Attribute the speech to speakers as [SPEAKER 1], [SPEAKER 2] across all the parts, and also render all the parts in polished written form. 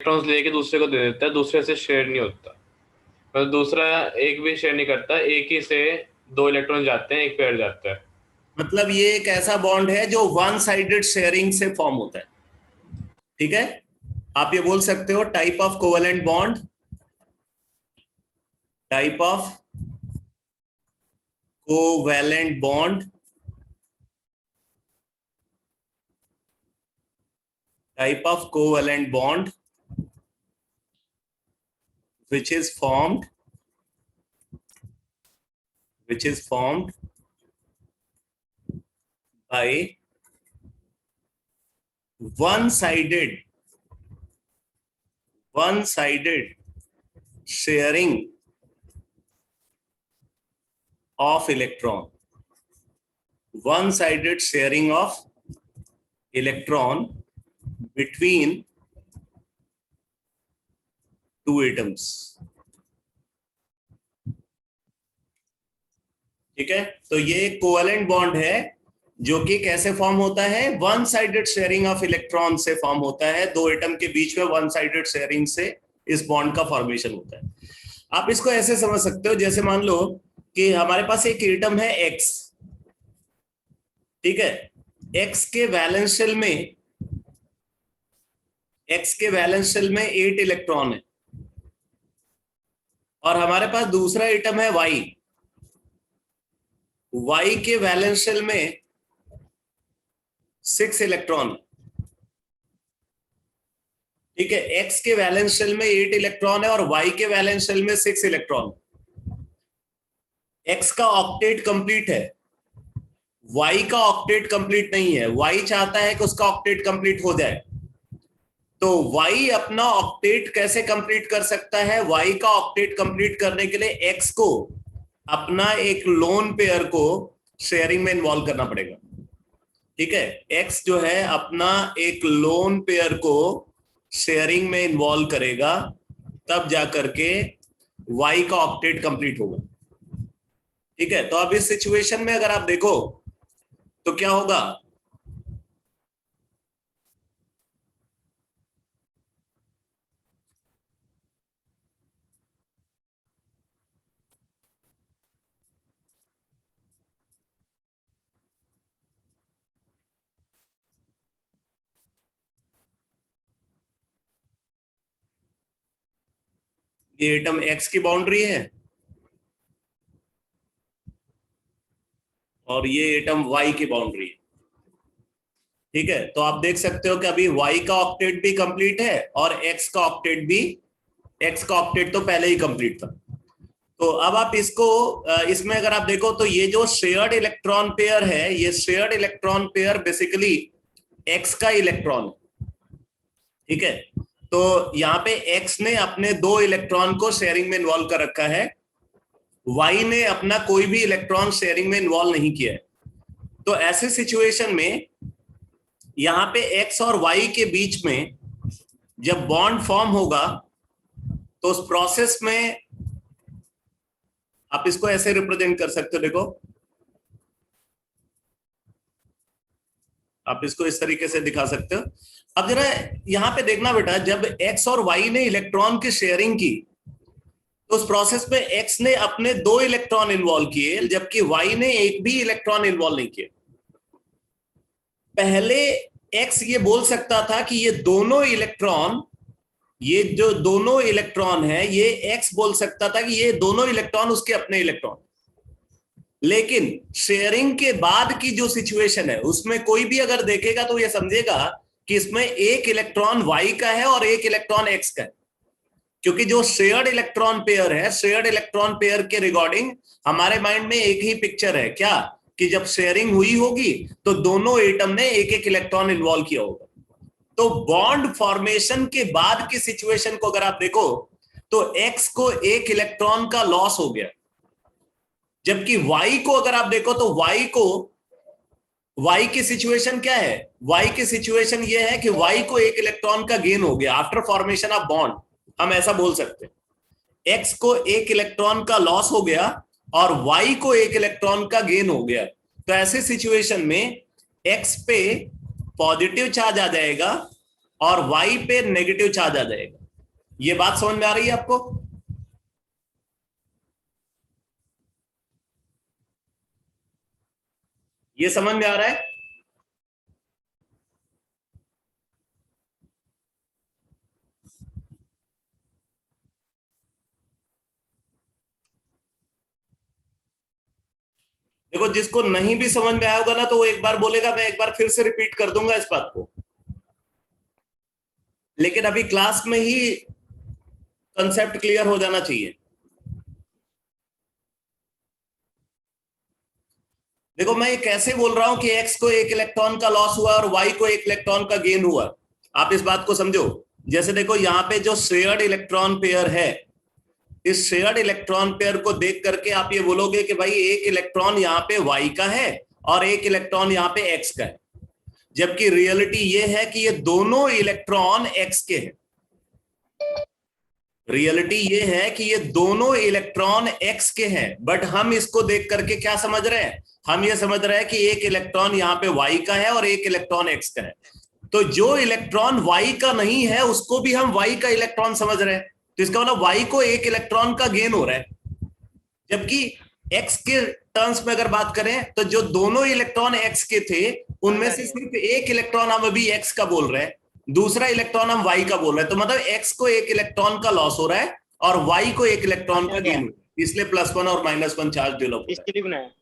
[SPEAKER 1] Electrons लेके दूसरे को दे देता है, दूसरे से शेयर नहीं होता, मतलब दूसरा एक भी शेयर नहीं करता, एक ही से दो इलेक्ट्रॉन जाते हैं, एक पेयर जाता है।
[SPEAKER 2] मतलब ये एक ऐसा बॉन्ड है जो वन साइडेड शेयरिंग से फॉर्म होता है। ठीक है, आप ये बोल सकते हो type of covalent bond, type of covalent bond, type of covalent bond which is formed by one-sided sharing of electron, one-sided sharing of electron between two atoms. ठीक है, तो ये एक कोवेलेंट बॉन्ड है जो कि कैसे फॉर्म होता है, one sided sharing of electron से फॉर्म होता है, दो एटम के बीच में वन साइडेड शेयरिंग से इस बॉन्ड का फॉर्मेशन होता है। आप इसको ऐसे समझ सकते हो, जैसे मान लो कि हमारे पास एक एटम है एक्स, ठीक है, एक्स के वैलेंस शेल में 8 इलेक्ट्रॉन है, और हमारे पास दूसरा एटम है वाई के वैलेंस शेल में 6 इलेक्ट्रॉन। ठीक है, एक्स के वैलेंस शेल में 8 इलेक्ट्रॉन है और वाई के वैलेंस शेल में 6 इलेक्ट्रॉन। एक्स का ऑक्टेट कंप्लीट है, वाई का ऑक्टेट कंप्लीट नहीं है, वाई चाहता है कि उसका ऑक्टेट कंप्लीट हो जाए। तो वाई अपना ऑक्टेट कैसे कंप्लीट कर सकता है, वाई का ऑक्टेट कंप्लीट करने के लिए एक्स को अपना एक लोन पेयर को शेयरिंग में इन्वॉल्व करना पड़ेगा। ठीक है, एक्स जो है अपना एक लोन पेयर को शेयरिंग में इन्वॉल्व करेगा, तब जाकर के वाई का ऑक्टेट कंप्लीट होगा। ठीक है, तो अब इस सिचुएशन में अगर आप देखो तो क्या होगा, ये एटम एक्स की बाउंड्री है और ये एटम वाई की बाउंड्री है। ठीक है, तो आप देख सकते हो कि अभी वाई का ऑक्टेट भी कंप्लीट है और एक्स का ऑक्टेट तो पहले ही कंप्लीट था। तो अब आप इसको इसमें अगर आप देखो तो ये जो शेयर्ड इलेक्ट्रॉन पेयर है, ये shared electron pair basically x का इलेक्ट्रॉन। ठीक है, तो यहाँ पे एक्स ने अपने 2 इलेक्ट्रॉन को शेयरिंग में इन्वॉल्व कर रखा है, वाई ने अपना कोई भी इलेक्ट्रॉन शेयरिंग में इन्वॉल्व नहीं किया है। तो ऐसे सिचुएशन में यहां पे एक्स और वाई के बीच में जब बॉन्ड फॉर्म होगा तो उस प्रोसेस में आप इसको ऐसे रिप्रेजेंट कर सकते हो, देखो आप इसको इस तरीके से दिखा सकते हो। अब जरा यहां पे देखना बेटा, जब एक्स और वाई ने इलेक्ट्रॉन की शेयरिंग की तो उस प्रोसेस में एक्स ने अपने 2 इलेक्ट्रॉन इन्वॉल्व किए, जबकि वाई ने एक भी इलेक्ट्रॉन इन्वॉल्व नहीं किए। पहले एक्स ये बोल सकता था कि ये जो दोनों इलेक्ट्रॉन है, ये एक्स बोल सकता था कि ये दोनों इलेक्ट्रॉन उसके अपने इलेक्ट्रॉन। लेकिन शेयरिंग के बाद की जो सिचुएशन है उसमें कोई भी अगर देखेगा तो ये समझेगा कि इसमें एक इलेक्ट्रॉन वाई का है और एक इलेक्ट्रॉन एक्स का है, क्योंकि जो शेयर्ड इलेक्ट्रॉन पेयर है, शेयर्ड इलेक्ट्रॉन पेयर के रिगार्डिंग हमारे माइंड में एक ही पिक्चर है, क्या कि जब शेयरिंग हुई होगी तो दोनों एटम ने एक एक इलेक्ट्रॉन इन्वॉल्व किया होगा। तो बॉन्ड फॉर्मेशन के बाद की सिचुएशन को अगर आप देखो तो एक्स को एक इलेक्ट्रॉन का लॉस हो गया, जबकि वाई को अगर आप देखो तो वाई की सिचुएशन क्या है, वाई की सिचुएशन यह है कि वाई को एक इलेक्ट्रॉन का गेन हो गया आफ्टर फॉर्मेशन ऑफ बॉन्ड, हम ऐसा बोल सकते हैं। एक्स को एक इलेक्ट्रॉन का लॉस हो गया और वाई को एक इलेक्ट्रॉन का गेन हो गया। तो ऐसे सिचुएशन में एक्स पे पॉजिटिव चार्ज आ जाएगा और Y पे नेगेटिव चार्ज आ जाएगा। ये बात समझ में आ रही है आपको? ये समझ में आ रहा है? देखो, जिसको नहीं भी समझ में आया होगा ना, तो वो एक बार बोलेगा, मैं एक बार फिर से रिपीट कर दूंगा इस बात को, लेकिन अभी क्लास में ही कंसेप्ट क्लियर हो जाना चाहिए। देखो, मैं ये कैसे बोल रहा हूं कि x को एक इलेक्ट्रॉन का लॉस हुआ और y को एक इलेक्ट्रॉन का गेन हुआ, आप इस बात को समझो। जैसे देखो, यहां पे जो शेयर्ड इलेक्ट्रॉन पेयर है, इस शेयर्ड इलेक्ट्रॉन पेयर को देख करके आप ये बोलोगे कि भाई एक इलेक्ट्रॉन यहाँ पे y का है और एक इलेक्ट्रॉन यहाँ पे x का है, जबकि रियलिटी ये है कि ये दोनों इलेक्ट्रॉन x के हैं। रियलिटी ये है कि ये दोनों इलेक्ट्रॉन x के हैं, बट हम इसको देख करके क्या समझ रहे हैं? हम ये समझ रहे हैं कि एक इलेक्ट्रॉन यहाँ पे y का है और एक इलेक्ट्रॉन x का है। तो जो इलेक्ट्रॉन y का नहीं है उसको भी हम y का इलेक्ट्रॉन समझ रहे हैं, तो इसका मतलब y को एक इलेक्ट्रॉन का गेन हो रहा है। जबकि x के टर्म्स में अगर बात करें तो जो दोनों इलेक्ट्रॉन x के थे उनमें से सिर्फ एक इलेक्ट्रॉन हम अभी x का बोल रहे हैं, दूसरा इलेक्ट्रॉन हम y का बोल रहे हैं। तो मतलब x को एक इलेक्ट्रॉन का लॉस हो रहा है और y को एक इलेक्ट्रॉन का गेन हो रहा है, इसलिए +1 और -1 चार्ज डेवलप हो रहा है।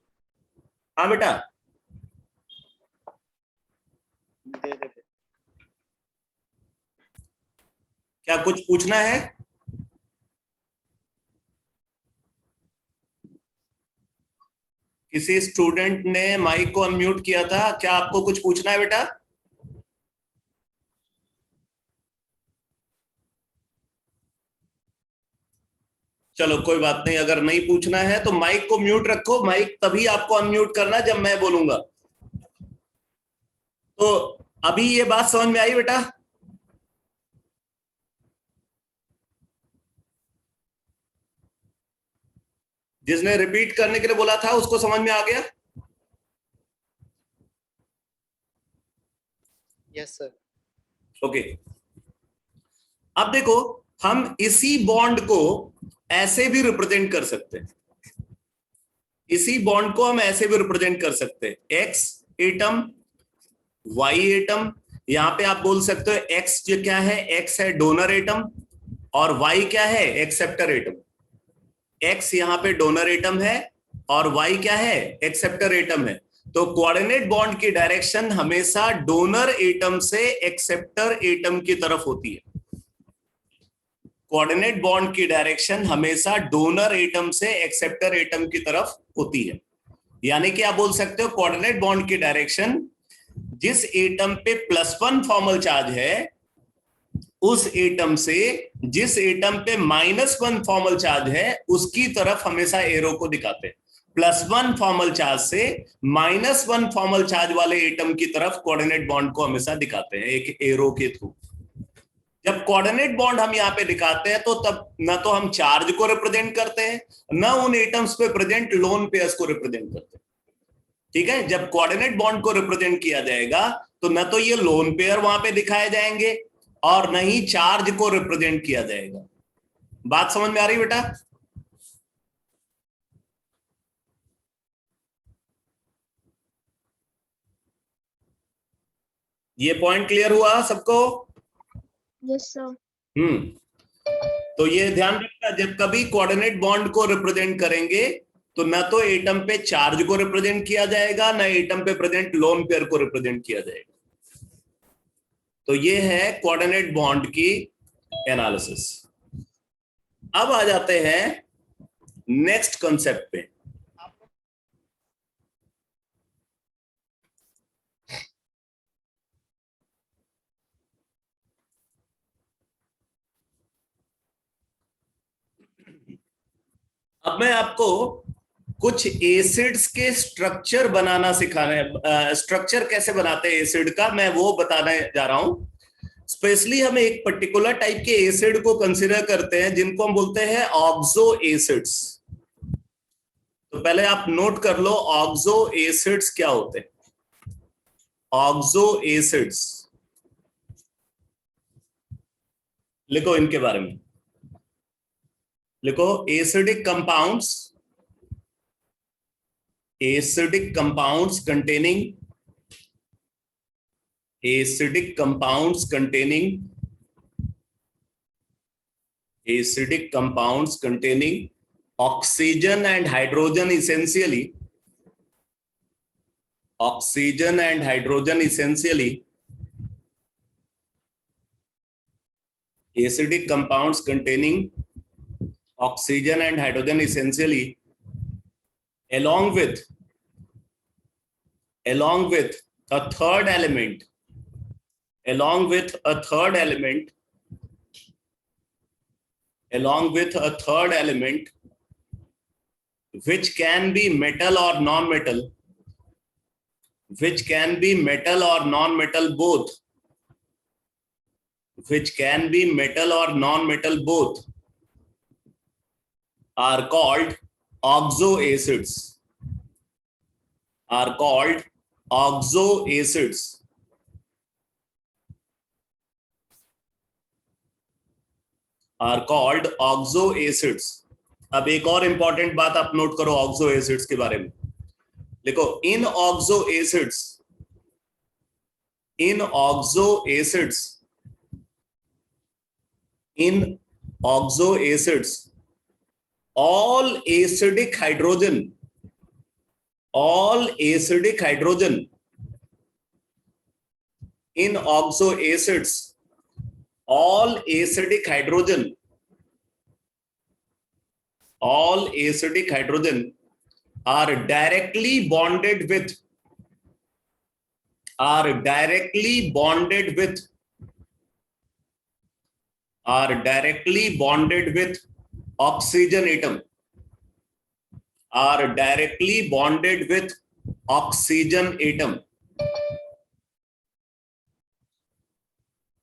[SPEAKER 2] हाँ बेटा, क्या कुछ पूछना है? किसी स्टूडेंट ने माइक को अनम्यूट किया था, क्या आपको कुछ पूछना है बेटा? चलो कोई बात नहीं, अगर नहीं पूछना है तो माइक को म्यूट रखो। माइक तभी आपको अनम्यूट करना है जब मैं बोलूंगा। तो अभी ये बात समझ में आई बेटा? जिसने रिपीट करने के लिए बोला था उसको समझ में आ गया?
[SPEAKER 3] Yes sir.
[SPEAKER 2] ओके, अब देखो, हम इसी बॉन्ड को ऐसे भी रिप्रेजेंट कर सकते हैं। इसी बॉन्ड को हम ऐसे भी रिप्रेजेंट कर सकते हैं, एक्स एटम वाई एटम। यहां पे आप बोल सकते हो एक्स जो क्या है, एक्स है डोनर एटम और वाई क्या है, एक्सेप्टर एटम। एक्स यहां पे डोनर एटम है और वाई क्या है, एक्सेप्टर एटम है। तो कोऑर्डिनेट बॉन्ड की डायरेक्शन हमेशा डोनर एटम से एक्सेप्टर एटम की तरफ होती है। कोऑर्डिनेट बॉन्ड की डायरेक्शन हमेशा डोनर एटम से एक्सेप्टर एटम की तरफ होती है। यानी कि आप बोल सकते हो कोऑर्डिनेट बॉन्ड की डायरेक्शन जिस एटम पे +1 फॉर्मल चार्ज है उस एटम से जिस एटम पे -1 फॉर्मल चार्ज है उसकी तरफ हमेशा एरो को दिखाते हैं। +1 फॉर्मल चार्ज से -1 फॉर्मल चार्ज वाले एटम की तरफ कोऑर्डिनेट बॉन्ड को हमेशा दिखाते हैं एक एरो के थ्रू। जब कोऑर्डिनेट बॉन्ड हम यहाँ पे दिखाते हैं तो तब न तो हम चार्ज को रिप्रेजेंट करते हैं, न उन एटम्स पे प्रेजेंट लोन पेयर्स को रिप्रेजेंट करते हैं। ठीक है, जब कोऑर्डिनेट बॉन्ड को रिप्रेजेंट किया जाएगा तो न तो ये लोन पेयर वहां पे दिखाए जाएंगे और न ही चार्ज को रिप्रेजेंट किया जाएगा। बात समझ में आ रही बेटा? ये पॉइंट क्लियर हुआ सबको?
[SPEAKER 4] Yes sir.
[SPEAKER 2] तो ये ध्यान रखना, जब कभी कोऑर्डिनेट बॉन्ड को रिप्रेजेंट करेंगे तो न तो एटम पे चार्ज को रिप्रेजेंट किया जाएगा, न एटम पे प्रेजेंट लोन पेयर को रिप्रेजेंट किया जाएगा। तो ये है कोऑर्डिनेट बॉन्ड की एनालिसिस। अब आ जाते हैं नेक्स्ट कॉन्सेप्ट पे। अब मैं आपको कुछ एसिड्स के स्ट्रक्चर बनाना सिखाना है। स्ट्रक्चर कैसे बनाते हैं एसिड का, मैं वो बताने जा रहा हूं। स्पेशली हम एक पर्टिकुलर टाइप के एसिड को कंसीडर करते हैं जिनको हम बोलते हैं ऑक्सो एसिड्स। तो पहले आप नोट कर लो ऑक्सो एसिड्स क्या होते हैं। ऑक्सो एसिड्स लिखो इनके बारे में, लिखो acidic compounds containing oxygen and hydrogen essentially acidic compounds containing oxygen and hydrogen essentially along with a third element which can be metal or non-metal both are called oxoacids. अब एक और important बात आप नोट करो oxo acids के बारे में, लिखो in oxo acids all acidic hydrogen in oxo acids, all acidic hydrogen are directly bonded with oxygen atom,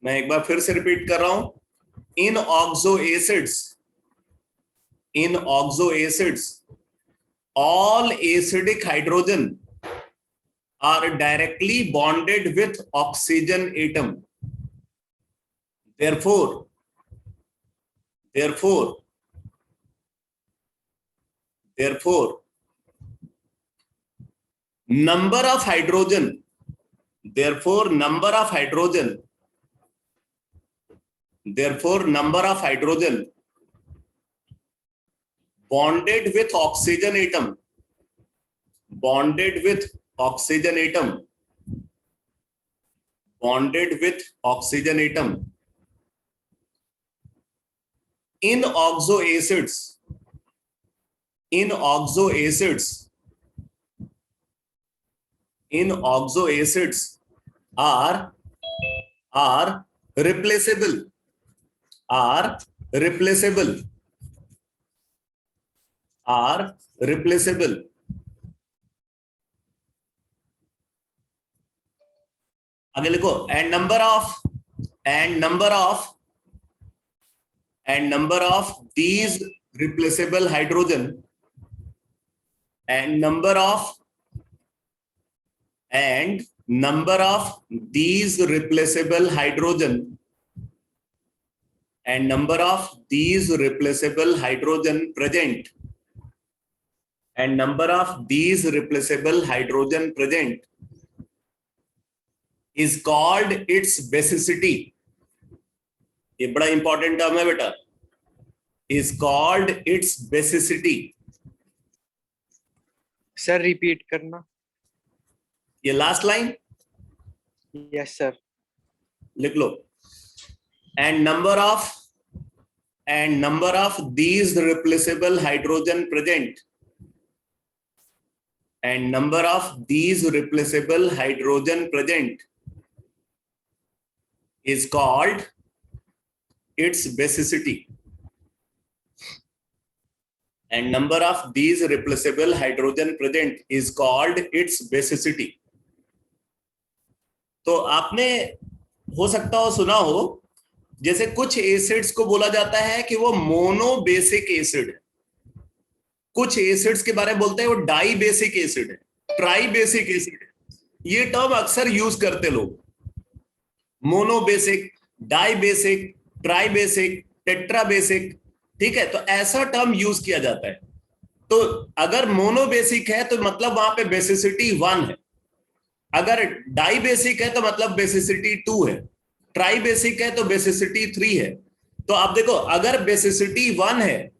[SPEAKER 2] मैं एक बार फिर से रिपीट कर रहा हूं, in oxo acids all acidic hydrogen are directly bonded with oxygen atom. Therefore, number of hydrogen bonded with oxygen atom in oxo acids are replaceable. आगे लिखो and number of these replaceable hydrogen present is called its basicity. ये बड़ा important term है बेटा, is called its basicity.
[SPEAKER 3] Sir repeat करना.
[SPEAKER 2] ये last line.
[SPEAKER 3] Yes sir.
[SPEAKER 2] लिख लो. and number of these replaceable hydrogen present is called its basicity. And number of these replaceable hydrogen present is called its basicity. तो आपने हो सकता हो सुना हो, जैसे कुछ एसिड्स को बोला जाता है कि वो मोनोबेसिक एसिड है, कुछ एसिड्स के बारे में बोलते हैं वो डाई बेसिक एसिड है, ट्राई बेसिक एसिड है. ये टर्म अक्सर यूज करते लोग, monobasic, di basic, tri basic, tetra basic, ठीक है, तो ऐसा टर्म यूज किया जाता है। तो अगर मोनो बेसिक है तो मतलब वहां पे बेसिसिटी 1 है, अगर डाई बेसिक है तो मतलब बेसिसिटी 2 है, ट्राई बेसिक है तो बेसिसिटी 3 है। तो आप देखो, अगर बेसिसिटी 1 है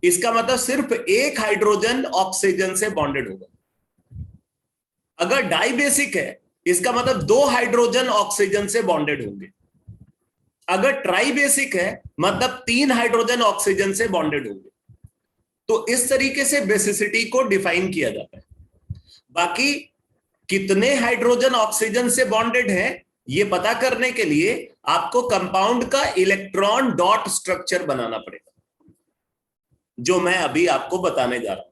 [SPEAKER 2] इसका मतलब सिर्फ एक हाइड्रोजन ऑक्सीजन से बॉन्डेड होगा। अगर डाई बेसिक है इसका मतलब 2 हाइड्रोजन ऑक्सीजन से बॉन्डेड होंगे। अगर ट्राई बेसिक है मतलब 3 हाइड्रोजन ऑक्सीजन से बॉन्डेड होंगे। तो इस तरीके से बेसिसिटी को डिफाइन किया जाता है। बाकी कितने हाइड्रोजन ऑक्सीजन से बॉन्डेड है ये पता करने के लिए आपको कंपाउंड का इलेक्ट्रॉन डॉट स्ट्रक्चर बनाना पड़ेगा, जो मैं अभी आपको बताने जा रहा हूं।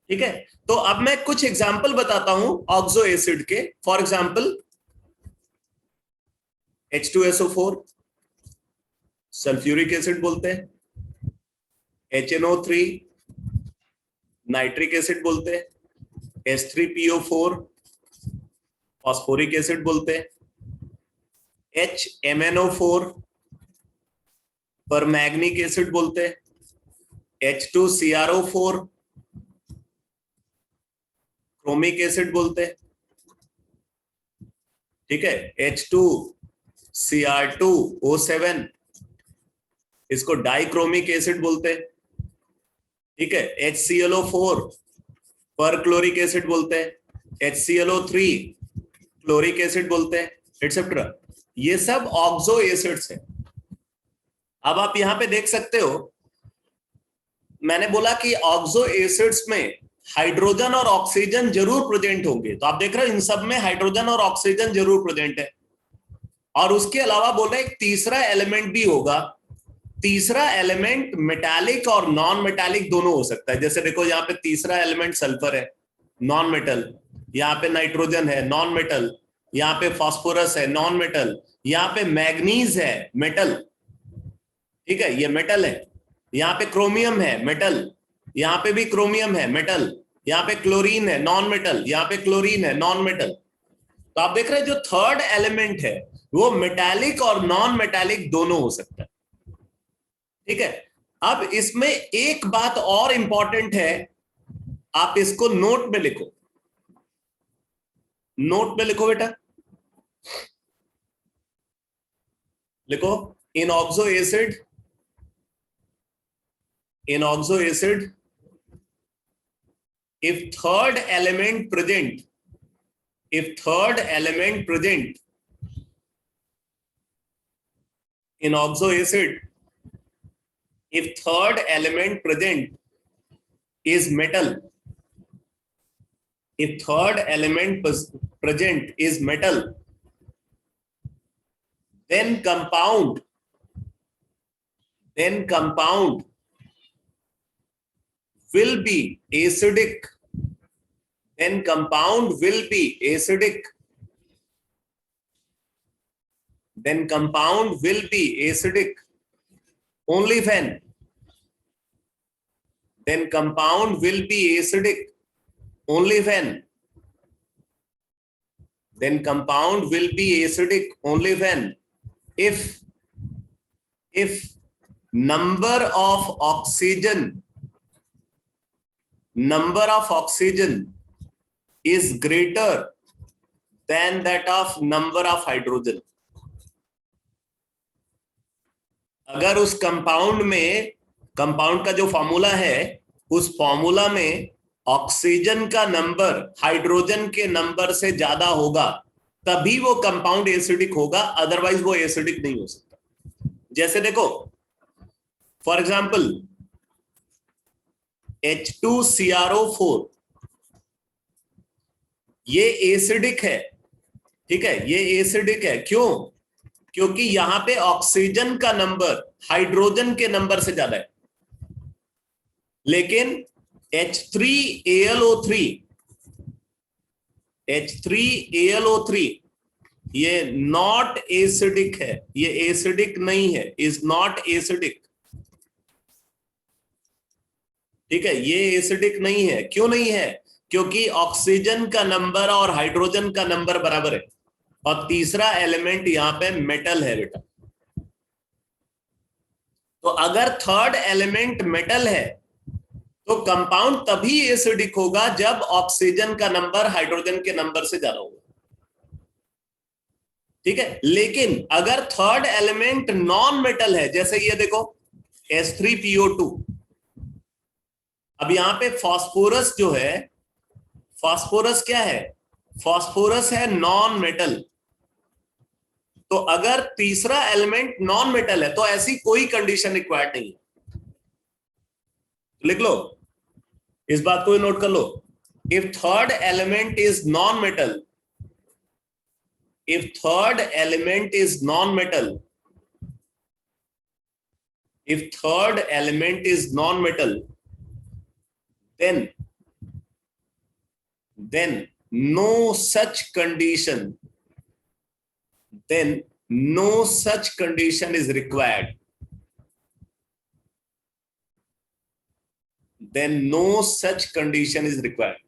[SPEAKER 2] ठीक है, तो अब मैं कुछ एग्जाम्पल बताता हूं ऑक्सो एसिड के। For example H2SO4 sulphuric acid बोलते हैं, HNO3 नाइट्रिक एसिड बोलते हैं, H3PO4 फॉस्फोरिक एसिड बोलते हैं, HMNO4 परमैंगनिक एसिड बोलते हैं, H2CrO4 क्रोमिक एसिड बोलते हैं, ठीक है, H2Cr2O7 इसको डाइक्रोमिक एसिड बोलते हैं, ठीक है, HClO4 पर क्लोरिक एसिड बोलते हैं, HClO3 क्लोरिक एसिड बोलते हैं, एटसेट्रा। ये सब ऑक्सो एसिड्स हैं। अब आप यहां पे देख सकते हो, मैंने बोला कि ऑक्सो एसिड्स में हाइड्रोजन और ऑक्सीजन जरूर प्रेजेंट होंगे। तो आप देख रहे हो इन सब में हाइड्रोजन और ऑक्सीजन जरूर प्रेजेंट है। और उसके अलावा बोला एक तीसरा एलिमेंट भी होगा। तीसरा एलिमेंट मेटालिक और नॉन मेटालिक दोनों हो सकता है। जैसे देखो यहाँ पे तीसरा एलिमेंट सल्फर है, नॉन मेटल, यहाँ पे नाइट्रोजन है, नॉन मेटल, यहाँ पे फास्फोरस है, नॉन मेटल, यहाँ पे मैग्नीज है, मेटल, ठीक है, ये मेटल है, यहाँ पे क्रोमियम है, मेटल, यहाँ पे भी क्रोमियम है, मेटल, यहाँ पे क्लोरीन है, नॉन मेटल, यहाँ पे क्लोरीन है, नॉन मेटल। तो आप देख रहे हैं जो थर्ड एलिमेंट है वो मेटालिक और नॉन मेटालिक दोनों हो सकता है, ठीक है। अब इसमें एक बात और इंपॉर्टेंट है, आप इसको नोट में लिखो, नोट में लिखो बेटा, लिखो, in oxo acid, in oxo acid, if third element present in oxo acid, if third element present is metal, if third element present is metal, then compound will be acidic, then compound will be acidic, then compound will be acidic only when, then compound will be acidic only when, then compound will be acidic only when, if number of oxygen is greater than that of number of hydrogen। अगर उस compound में, compound का जो formula है उस formula में oxygen का number hydrogen के नंबर से ज्यादा होगा तभी वो कंपाउंड एसिडिक होगा, अदरवाइज वो एसिडिक नहीं हो सकता। जैसे देखो फॉर एग्जांपल H2CrO4 ये एसिडिक है, ठीक है, ये एसिडिक है। क्यों? क्योंकि यहां पे ऑक्सीजन का नंबर हाइड्रोजन के नंबर से ज्यादा है। लेकिन H3ALO3 ये नॉट एसिडिक है, ये एसिडिक नहीं है, इज नॉट एसिडिक, ठीक है, ये एसिडिक नहीं है। क्यों नहीं है? क्योंकि ऑक्सीजन का नंबर और हाइड्रोजन का नंबर बराबर है और तीसरा एलिमेंट यहां पे मेटल है बेटा। तो अगर थर्ड एलिमेंट मेटल है तो कंपाउंड तभी एसिडिक होगा जब ऑक्सीजन का नंबर हाइड्रोजन के नंबर से ज्यादा होगा, ठीक है। लेकिन अगर थर्ड एलिमेंट नॉन मेटल है, जैसे ये देखो H3PO2, अब यहां पे फास्फोरस जो है, फास्फोरस क्या है, फास्फोरस है नॉन मेटल। तो अगर तीसरा एलिमेंट नॉन मेटल है तो ऐसी कोई कंडीशन रिक्वायर्ड नहीं है। लिख लो, इस बात को नोट कर लो। If third element is non metal, if third element is non-metal, if third element is non-metal, then no such condition, then no such condition is required, then no such condition is required।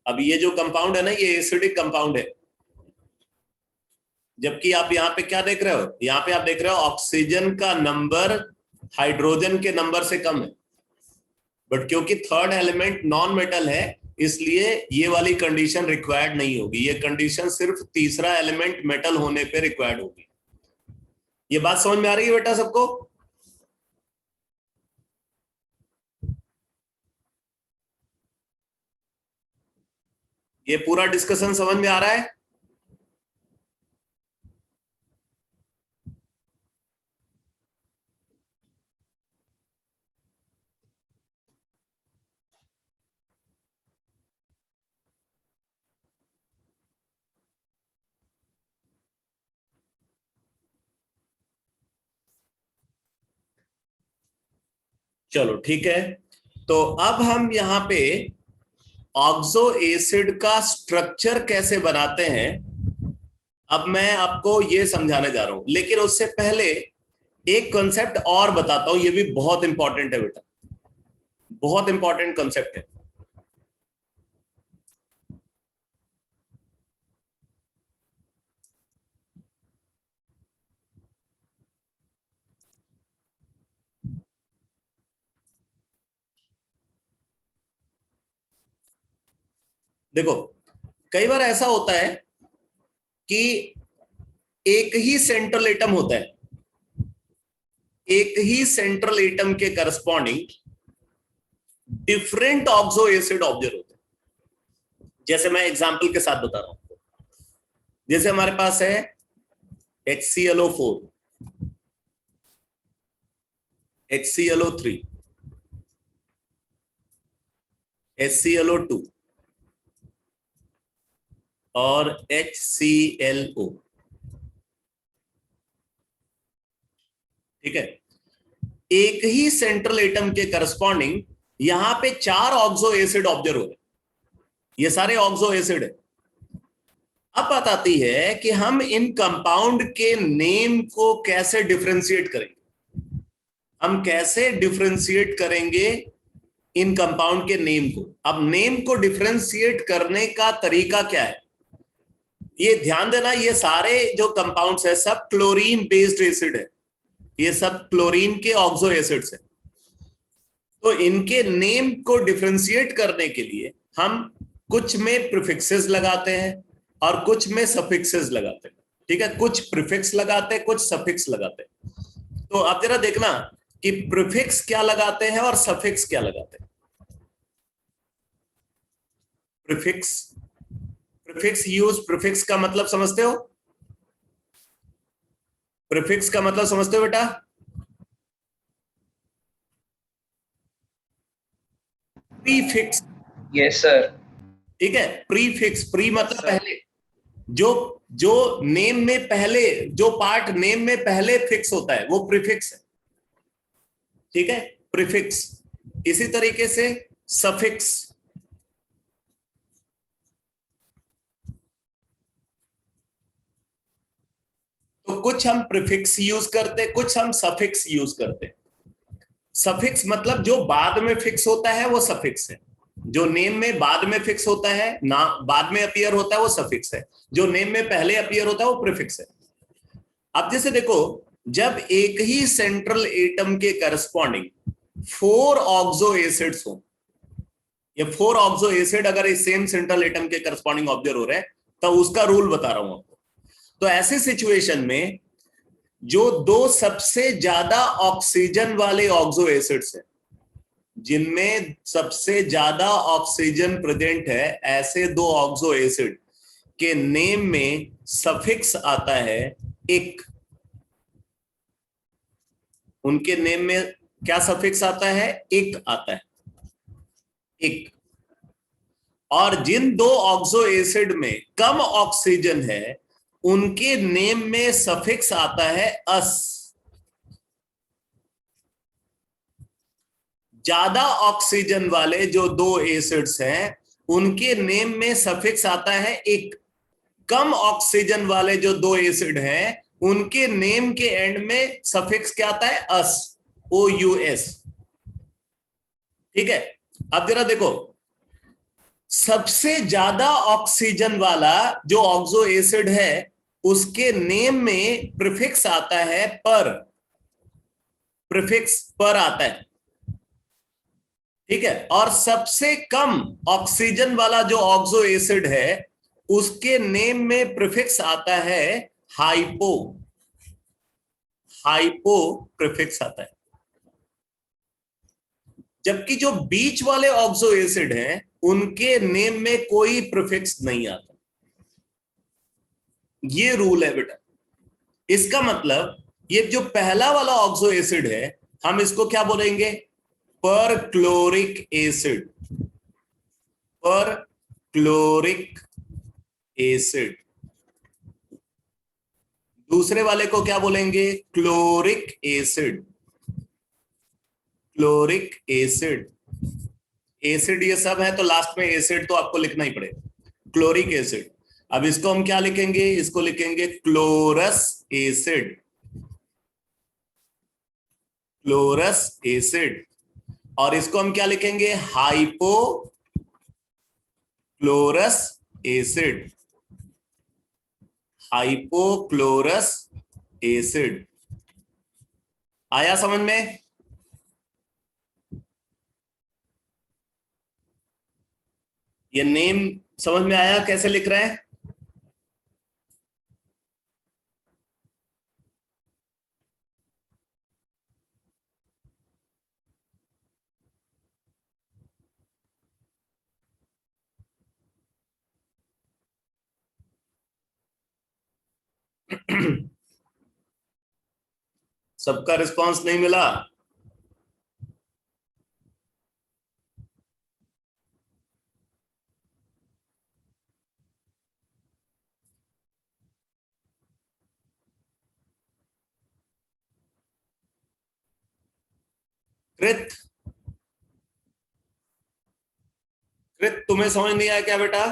[SPEAKER 2] अब ये जो compound है ना, ये acidic compound है, जबकि आप यहां पे क्या देख रहे हो, यहां पे आप देख रहे हो ऑक्सीजन का नंबर हाइड्रोजन के नंबर से कम है, बट क्योंकि थर्ड एलिमेंट नॉन मेटल है इसलिए ये वाली कंडीशन रिक्वायर्ड नहीं होगी। ये कंडीशन सिर्फ तीसरा एलिमेंट मेटल होने पे रिक्वायर्ड होगी। ये बात समझ में आ रही है बेटा सबको? ये पूरा डिस्कशन समझ में आ रहा है? चलो ठीक है, तो अब हम यहां पे ऑक्सो एसिड का स्ट्रक्चर कैसे बनाते हैं, अब मैं आपको ये समझाने जा रहा हूं। लेकिन उससे पहले एक कॉन्सेप्ट और बताता हूं, ये भी बहुत इंपॉर्टेंट है बेटा, बहुत इंपॉर्टेंट कॉन्सेप्ट है। देखो, कई बार ऐसा होता है कि एक ही सेंट्रल एटम होता है, एक ही सेंट्रल एटम के corresponding different oxo acid observe होते हैं। जैसे मैं एग्जांपल के साथ बता रहा हूं, जैसे हमारे पास है HClO4, HClO3, HClO2 और HClO, ठीक है। एक ही सेंट्रल एटम के करस्पॉन्डिंग यहां पे 4 ऑक्सो एसिड ऑब्जर्व हो रहे, ये सारे ऑक्सो एसिड है। अब बात आती है कि हम इन कंपाउंड के नेम को कैसे डिफरेंशिएट करेंगे, हम कैसे डिफरेंशिएट करेंगे इन कंपाउंड के नेम को। अब नेम को डिफरेंशिएट करने का तरीका क्या है, ये ध्यान देना, ये सारे जो कंपाउंड्स है सब क्लोरीन बेस्ड एसिड है, ये सब क्लोरीन के ऑक्सो एसिड्स है। तो इनके नेम को डिफरेंशिएट करने के लिए हम कुछ में प्रीफिक्सेस लगाते हैं और कुछ में सफिक्सेस लगाते हैं, ठीक है। कुछ प्रीफिक्स लगाते हैं, कुछ सफिक्स लगाते हैं। तो आप जरा देखना कि प्रीफिक्स क्या लगाते हैं और सफिक्स क्या लगाते हैं। प्रीफिक्स यूज, प्रीफिक्स का मतलब समझते हो, प्रीफिक्स का मतलब समझते हो बेटा? Prefix,
[SPEAKER 5] yes sir.
[SPEAKER 2] ठीक है। प्रीफिक्स, प्री मतलब पहले, जो नेम में पहले, जो पार्ट नेम में पहले फिक्स होता है वो प्रीफिक्स है, ठीक है, प्रीफिक्स। इसी तरीके से सफिक्स, तो कुछ हम प्रीफिक्स यूज करते, कुछ हम सफिक्स यूज करते। सफिक्स मतलब जो बाद में फिक्स होता है वो सफिक्स है, जो नेम में बाद में फिक्स होता है ना, बाद में अपीयर होता है वो सफिक्स है, जो नेम में पहले अपीयर होता है वो प्रीफिक्स है। अब जैसे देखो जब एक ही सेंट्रल एटम के करस्पॉन्डिंग 4 ऑक्सो एसिड्स हो, ये 4 ऑक्सो एसिड अगर इस सेम सेंट्रल एटम के करस्पॉन्डिंग ऑब्जर्व हो रहे हैं, तो उसका रूल बता रहा हूं आपको। तो ऐसे सिचुएशन में जो दो सबसे ज्यादा ऑक्सीजन वाले ऑक्सो एसिड्स हैं, जिनमें सबसे ज्यादा ऑक्सीजन प्रेजेंट है, ऐसे दो ऑक्सो एसिड के नेम में सफिक्स आता है इक। उनके नेम में क्या सफिक्स आता है? इक आता है, इक। और जिन दो ऑक्सो एसिड में कम ऑक्सीजन है, उनके नेम में सफिक्स आता है अस। ज्यादा ऑक्सीजन वाले जो दो एसिड्स हैं, उनके नेम में सफिक्स आता है इक। कम ऑक्सीजन वाले जो दो एसिड हैं, उनके नेम के एंड में सफिक्स क्या आता है? अस, OUS। ठीक है, अब जरा देखो, सबसे ज्यादा ऑक्सीजन वाला जो ऑक्सो एसिड है, उसके नेम में प्रीफिक्स आता है पर। प्रीफिक्स पर आता है, ठीक है। और सबसे कम ऑक्सीजन वाला जो ऑक्सो एसिड है, उसके नेम में प्रीफिक्स आता है हाइपो। हाइपो प्रीफिक्स आता है। जबकि जो बीच वाले ऑक्सो एसिड हैं, उनके नेम में कोई प्रीफिक्स नहीं आता। ये रूल है बेटा। इसका मतलब ये जो पहला वाला ऑक्सो एसिड है, हम इसको क्या बोलेंगे? Perchloric acid. Perchloric acid. दूसरे वाले को क्या बोलेंगे? Chloric acid. Chloric acid. Acid ये सब है, तो लास्ट में एसिड तो आपको लिखना ही पड़ेगा, क्लोरिक एसिड। अब इसको हम क्या लिखेंगे? इसको लिखेंगे क्लोरस एसिड। Chlorous acid. और इसको हम क्या लिखेंगे? Hypo chlorous acid. Hypochlorous acid. आया समझ में? ये नेम समझ में आया कैसे लिख रहे हैं? सबका रिस्पांस नहीं मिला। कृत, कृत तुम्हें समझ नहीं आया क्या बेटा?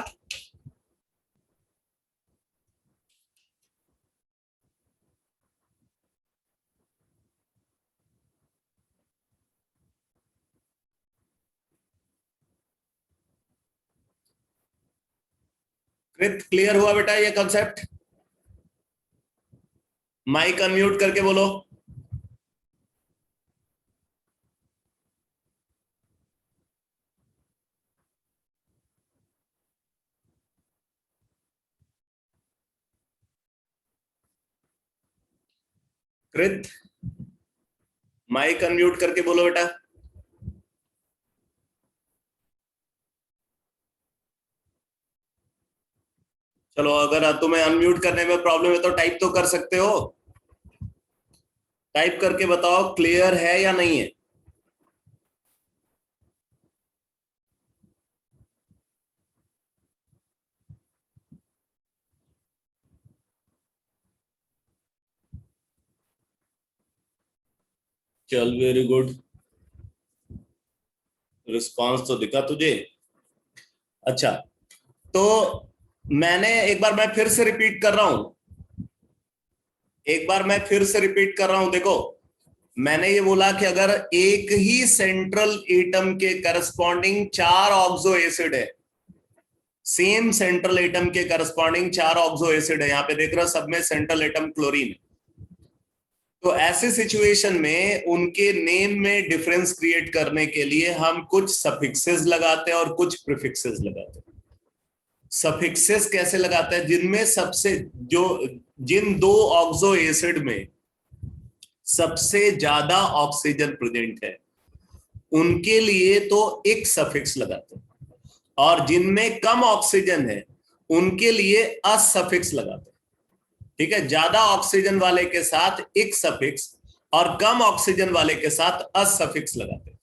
[SPEAKER 2] कृत क्लियर हुआ बेटा ये कंसेप्ट? माइक अनम्यूट करके बोलो। कृत, माइक अनम्यूट करके बोलो बेटा। चलो, अगर तुम्हें अनम्यूट करने में प्रॉब्लम है तो टाइप तो कर सकते हो। टाइप करके बताओ क्लियर है या नहीं है। चल, वेरी गुड। रिस्पांस तो दिखा तुझे। अच्छा, तो मैं फिर से रिपीट कर रहा हूं। देखो, मैंने ये बोला कि अगर एक ही सेंट्रल एटम के करस्पॉन्डिंग 4 ऑक्सो एसिड है, सेम सेंट्रल एटम के करस्पॉन्डिंग 4 ऑक्सो एसिड है, यहां पे देख रहे हो सब में सेंट्रल एटम क्लोरीन है। तो ऐसे सिचुएशन में उनके नेम में डिफरेंस क्रिएट करने के लिए हम कुछ सफिक्सेस लगाते हैं और कुछ प्रीफिक्सेस लगाते हैं। सफिक्सेस कैसे लगाते हैं? जिनमें सबसे जिन दो ऑक्सो एसिड में सबसे ज्यादा ऑक्सीजन प्रेजेंट है उनके लिए तो एक सफिक्स लगाते हैं, और जिनमें कम ऑक्सीजन है उनके लिए अ सफिक्स लगाते हैं। ठीक है, ज्यादा ऑक्सीजन वाले के साथ एक सफिक्स और कम ऑक्सीजन वाले के साथ अ सफिक्स लगाते हैं।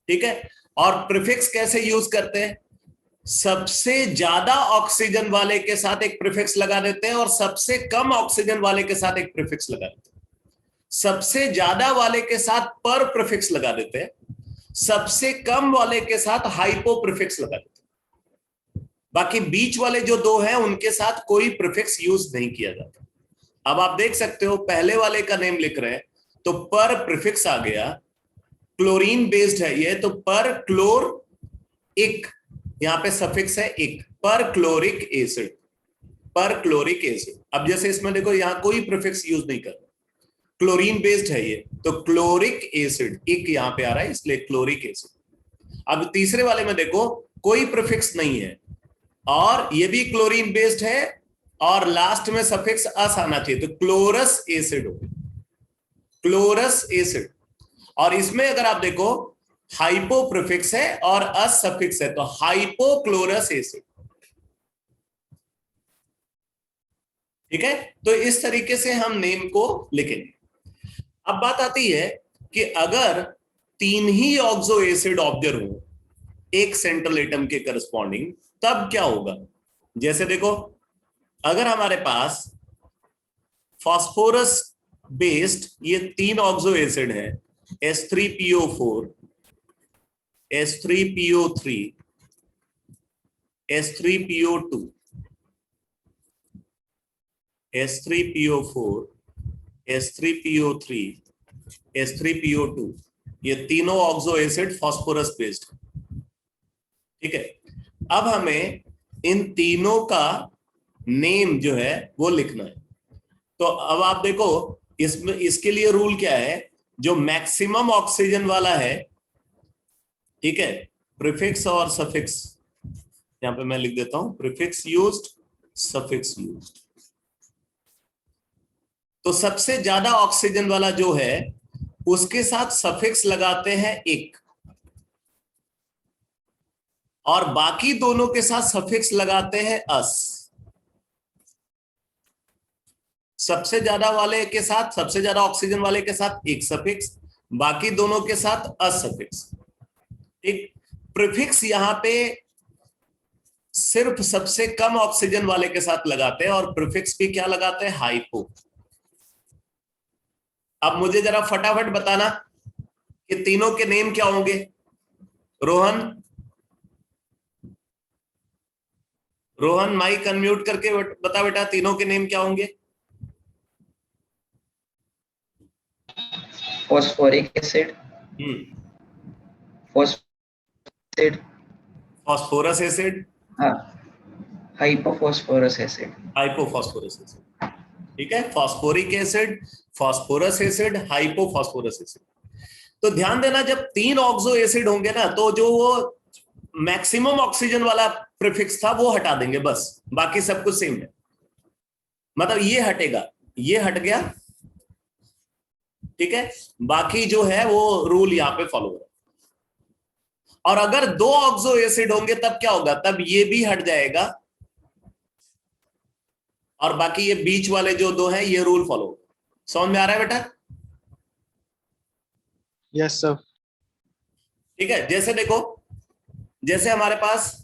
[SPEAKER 2] ठीक है, और प्रीफिक्स कैसे यूज करते हैं? सबसे ज्यादा ऑक्सीजन वाले के साथ एक प्रीफिक्स लगा देते हैं और सबसे कम ऑक्सीजन वाले के साथ एक प्रीफिक्स लगा देते हैं। सबसे ज्यादा वाले के साथ पर प्रीफिक्स लगा देते हैं, सबसे कम वाले के साथ हाइपो प्रीफिक्स लगा देते हैं। बाकी बीच वाले जो दो हैं उनके साथ कोई प्रीफिक्स यूज नहीं किया जाता। अब आप देख सकते हो पहले वाले का नेम लिख रहे हैं तो पर प्रीफिक्स आ गया, क्लोरीन बेस्ड है ये, तो पर क्लोर इक, यहां पे सफिक्स है इक, पर chloric acid, perchloric acid. अब जैसे इसमें देखो यहां कोई प्रीफिक्स यूज नहीं कर रहा, क्लोरीन बेस्ड है ये, तो क्लोरिक एसिड इक यहां पे आ रहा है इसलिए क्लोरिक एसिड। अब तीसरे वाले में देखो कोई प्रीफिक्स नहीं है और ये भी क्लोरीन बेस्ड है और लास्ट में सफिक्स अस आना चाहिए, तो क्लोरस एसिड हो, क्लोरस एसिड। और इसमें अगर आप देखो हाइपो प्रीफिक्स है और अस सफिक्स है, तो हाइपोक्लोरस एसिड। ठीक है, तो इस तरीके से हम नेम को लिखेंगे। अब बात आती है कि अगर तीन ही ऑक्सो एसिड ऑब्जर्व हो एक सेंट्रल एटम के करस्पॉन्डिंग, तब क्या होगा? जैसे देखो अगर हमारे पास फास्फोरस बेस्ड ये तीन ऑक्सो एसिड है, S3PO4, S3PO3, S3PO2, S3PO4, S3PO3, S3PO2, ये तीनों ऑक्सो एसिड फास्फोरस बेस्ड। ठीक है, अब हमें इन तीनों का नेम जो है वो लिखना है। तो अब आप देखो इसमें इसके लिए रूल क्या है? जो मैक्सिमम ऑक्सीजन वाला है, ठीक है, प्रीफिक्स और सफिक्स, यहां पे मैं लिख देता हूं प्रीफिक्स यूज्ड, सफिक्स यूज्ड। तो सबसे ज्यादा ऑक्सीजन वाला जो है उसके साथ सफिक्स लगाते हैं एक, और बाकी दोनों के साथ सफिक्स लगाते हैं अस। सबसे ज्यादा वाले के साथ, सबसे ज्यादा ऑक्सीजन वाले के साथ एक सफिक्स, बाकी दोनों के साथ असफिक्स। ठीक, प्रीफिक्स यहां पे सिर्फ सबसे कम ऑक्सीजन वाले के साथ लगाते हैं और प्रीफिक्स भी क्या लगाते हैं? हाइपो। अब मुझे जरा फटाफट बताना कि तीनों के नेम क्या होंगे। रोहन, रोहन माइक अनम्यूट करके बता बेटा, तीनों के नेम क्या होंगे?
[SPEAKER 5] Phosphoric acid, phosphate,
[SPEAKER 2] phosphorus acid,
[SPEAKER 5] हाँ, हाइपोफॉस्फोरस एसिड,
[SPEAKER 2] हाइपोफॉस्फोरस एसिड। ठीक है, phosphoric acid, phosphorus acid, hypophosphorous acid. तो ध्यान देना जब तीन ऑक्सो एसिड होंगे ना, तो जो वो मैक्सिमम ऑक्सीजन वाला प्रीफिक्स था वो हटा देंगे, बस बाकी सब कुछ सेम है। मतलब ये हटेगा, ये हट गया, ठीक है, बाकी जो है वो रूल यहां पे फॉलो हो रहा है। और अगर दो ऑक्सो एसिड होंगे तब क्या होगा? तब ये भी हट जाएगा और बाकी ये बीच वाले जो दो हैं ये रूल फॉलो। समझ में आ रहा है बेटा?
[SPEAKER 3] Yes sir.
[SPEAKER 2] ठीक है, जैसे देखो, जैसे हमारे पास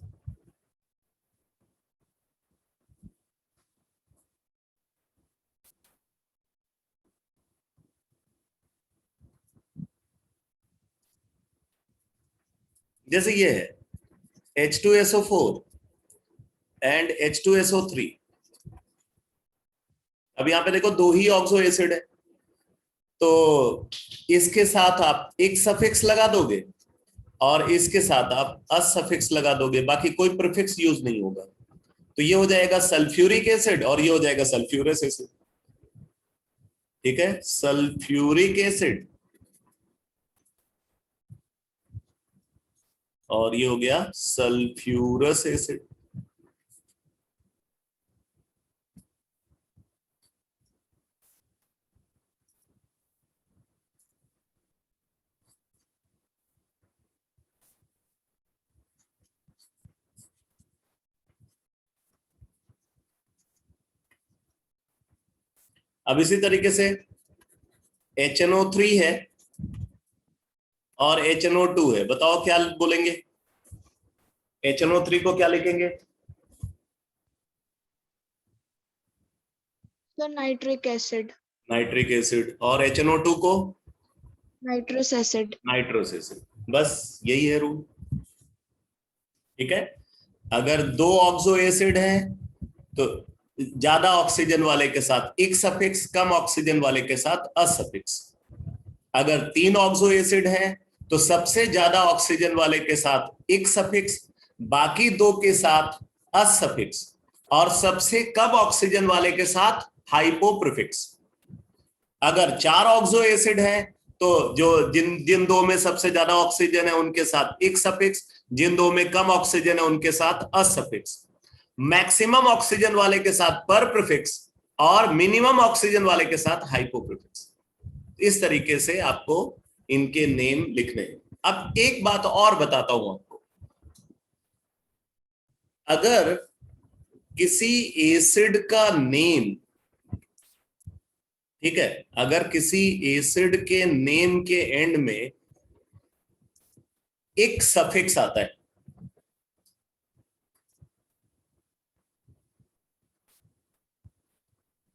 [SPEAKER 2] जैसे ये है H2SO4 एंड H2SO3। अब यहां पे देखो दो ही ऑक्सो एसिड है, तो इसके साथ आप एक सफिक्स लगा दोगे और इसके साथ आप असफिक्स लगा दोगे, बाकी कोई प्रीफिक्स यूज नहीं होगा। तो ये हो जाएगा सल्फ्यूरिक एसिड और ये हो जाएगा सल्फ्यूरस एसिड। ठीक है, सल्फ्यूरिक एसिड, और ये हो गया सल्फ्यूरस एसिड। अब इसी तरीके से HNO3 है और HNO2 है, बताओ क्या बोलेंगे? HNO3 को क्या लिखेंगे?
[SPEAKER 4] Sir nitric acid.
[SPEAKER 2] Nitric acid. और HNO2 को?
[SPEAKER 4] Nitrous acid.
[SPEAKER 2] Nitrous acid. बस यही है रूल। ठीक है, अगर दो ऑक्सो एसिड है तो ज्यादा ऑक्सीजन वाले के साथ एक सफिक्स, कम ऑक्सीजन वाले के साथ असफिक्स। अगर तीन ऑक्सो एसिड है तो सबसे ज्यादा ऑक्सीजन वाले के साथ एक सफिक्स, बाकी दो के साथ असफिक्स, और सबसे कम ऑक्सीजन वाले के साथ हाइपोप्रिफिक्स। अगर चार ऑक्सो एसिड है तो जो जिन दो में सबसे ज्यादा ऑक्सीजन है उनके साथ एक सफिक्स, जिन दो में कम ऑक्सीजन है उनके साथ असफिक्स। मैक्सिमम ऑक्सीजन वाले के साथ पर प्रीफिक्स और मिनिमम ऑक्सीजन वाले के साथ हाइपोप्रीफिक्स। इस तरीके से आपको इनके नेम लिखने हैं। अब एक बात और बताता हूं आपको, अगर किसी एसिड का नेम, ठीक है, अगर किसी एसिड के नेम के एंड में एक सफिक्स आता है,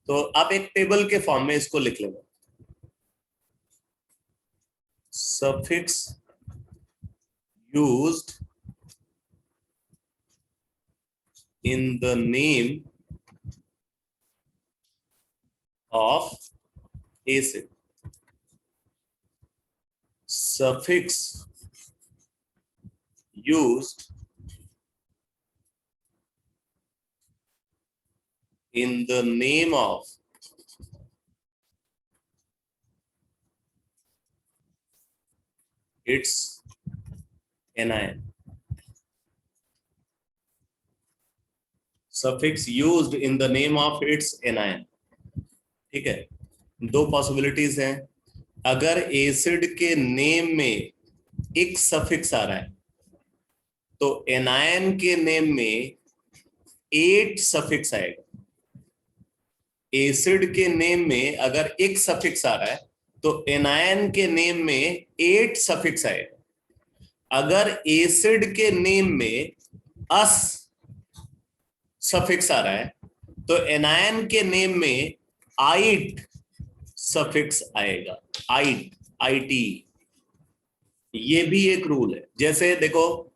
[SPEAKER 2] तो आप एक टेबल के फॉर्म में इसको लिख लेंगे। Suffix used in the name of acid. Suffix used in the name of its anion. Suffix used in the name of its anion. ठीक है, दो पॉसिबिलिटीज हैं। अगर एसिड के नेम में एक सफिक्स आ रहा है तो एनायन के नेम में 8 सफिक्स आएगा। एसिड के नेम में अगर एक सफिक्स आ रहा है तो एनायन के नेम में 8 सफिक्स आएगा। अगर एसिड के नेम में अस सफिक्स आ रहा है तो एनायन के नेम में आइट सफिक्स आएगा। आइट, आईटी। ये भी एक रूल है। जैसे देखो,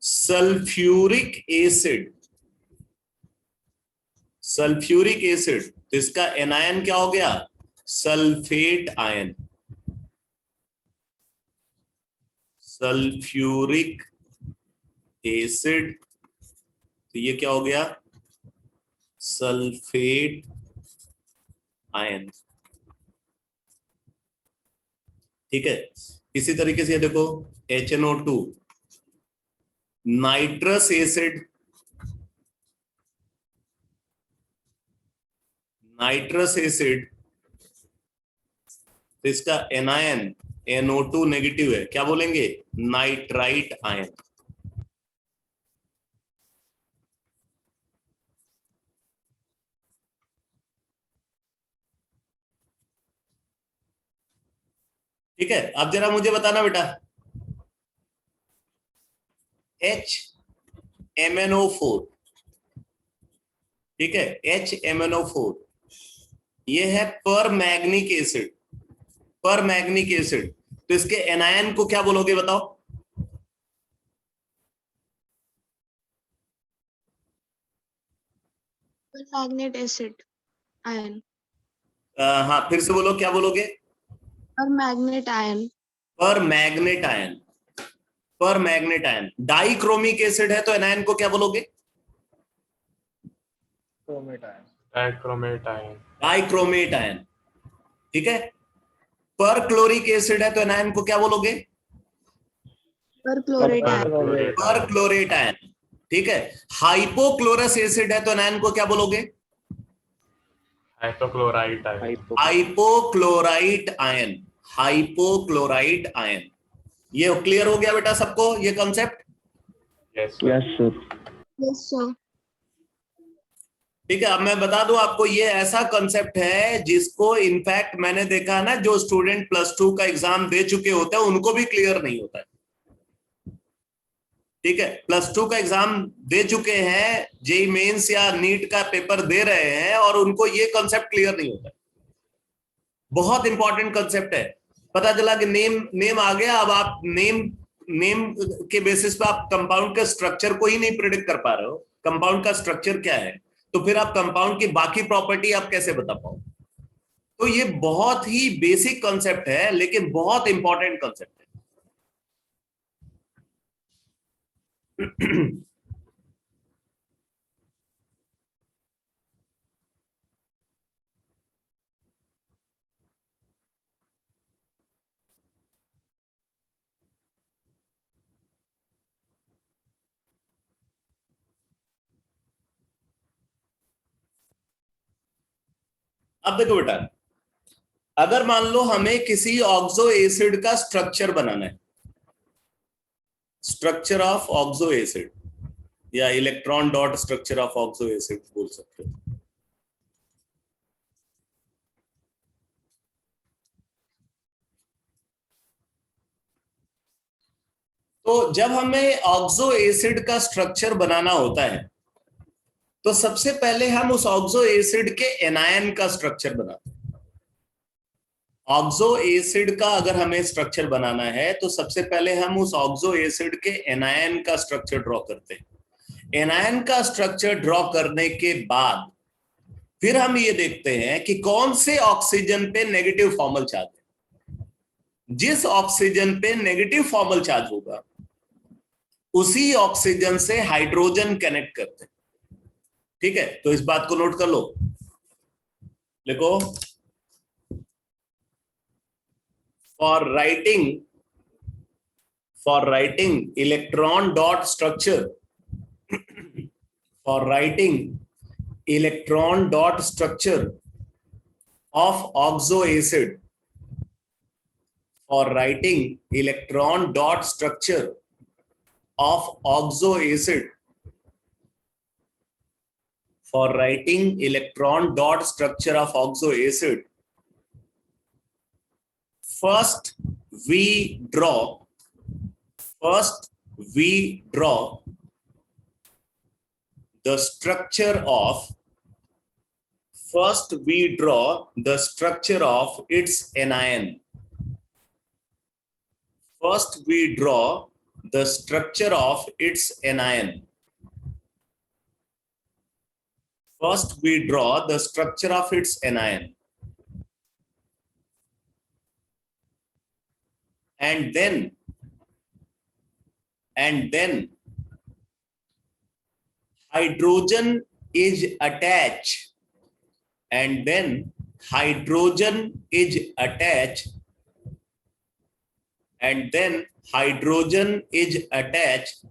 [SPEAKER 2] सल्फ्यूरिक एसिड, सल्फ्यूरिक एसिड, तो इसका एनायन क्या हो गया? Sulphate ion. सल्फ्यूरिक एसिड, तो ये क्या हो गया? Sulphate ion. ठीक है, इसी तरीके से देखो, HNO2, nitrous acid, nitrous acid, तो इसका एनायन NO2 नेगेटिव है, क्या बोलेंगे? Nitrite ion. ठीक है, अब जरा मुझे बताना बेटा, HMNO4, ठीक है, HMNO4 ये है पर मैग्निक एसिड। पर मैग्निक एसिड, तो इसके एनायन को क्या बोलोगे बताओ?
[SPEAKER 4] Magnet acid ion.
[SPEAKER 2] हाँ, फिर से बोलो, क्या बोलोगे?
[SPEAKER 4] और मैग्नेट आयन।
[SPEAKER 2] पर मैग्नेट आयन। पर मैग्नेट आयन। डाइक्रोमिक एसिड है तो एनायन को क्या बोलोगे?
[SPEAKER 3] Chromate ion.
[SPEAKER 1] Dichromate ion.
[SPEAKER 2] Dichromate ion. ठीक है, पर क्लोरिक एसिड है तो एनायन को क्या बोलोगे?
[SPEAKER 4] Perchlorate ion.
[SPEAKER 2] पर क्लोरेट आयन। ठीक है, हाइपोक्लोरस एसिड है तो एनायन को क्या बोलोगे?
[SPEAKER 1] Hypochlorite ion.
[SPEAKER 2] Hypochlorite ion. Hypochlorite ion. ये क्लियर हो गया बेटा सबको ये concept?
[SPEAKER 1] Yes
[SPEAKER 3] sir.
[SPEAKER 4] Yes sir.
[SPEAKER 2] ठीक है, अब मैं बता दूं आपको, ये ऐसा कंसेप्ट है जिसको इनफैक्ट मैंने देखा है ना, जो स्टूडेंट +2 का एग्जाम दे चुके होते हैं उनको भी क्लियर नहीं होता है। ठीक है, +2 का एग्जाम दे चुके हैं, जेई मेंस या नीट का पेपर दे रहे हैं और उनको ये कंसेप्ट क्लियर नहीं होता है। बहुत इंपॉर्टेंट कंसेप्ट है। पता चला कि नेम आ गया, अब आप नेम के बेसिस पे आप कंपाउंड के स्ट्रक्चर को ही नहीं प्रिडिक्ट कर पा रहे हो, कंपाउंड का स्ट्रक्चर क्या है, तो फिर आप कंपाउंड की बाकी प्रॉपर्टी आप कैसे बता पाओ? तो ये बहुत ही बेसिक कंसेप्ट है लेकिन बहुत इंपॉर्टेंट कंसेप्ट है। अब देखो बेटा, अगर मान लो हमें किसी ऑक्सो एसिड का स्ट्रक्चर बनाना है, स्ट्रक्चर ऑफ ऑक्सो एसिड या electron dot structure of oxo acid बोल सकते हो। तो जब हमें ऑक्सो एसिड का स्ट्रक्चर बनाना होता है तो सबसे पहले हम उस ऑक्सो एसिड के एनायन का स्ट्रक्चर बनाते हैं। ऑक्सो एसिड का अगर हमें स्ट्रक्चर बनाना है तो सबसे पहले हम उस ऑक्सो एसिड के एनायन का स्ट्रक्चर ड्रॉ करते हैं। एनायन का स्ट्रक्चर ड्रॉ करने के बाद फिर हम ये देखते हैं कि कौन से ऑक्सीजन पे नेगेटिव फॉर्मल चार्ज है। जिस ऑक्सीजन पे नेगेटिव फॉर्मल चार्ज होगा उसी ऑक्सीजन से हाइड्रोजन कनेक्ट करते हैं। ठीक है, तो इस बात को नोट कर लो, लिखो, for writing electron dot structure, for writing electron dot structure of oxo acid, for writing electron dot structure of oxo acid, for writing electron dot structure of oxo acid, first we draw the structure of its anion. First we draw the structure of its anion. First we draw the structure of its anion. And then hydrogen is attached. And then hydrogen is attached. And then hydrogen is attached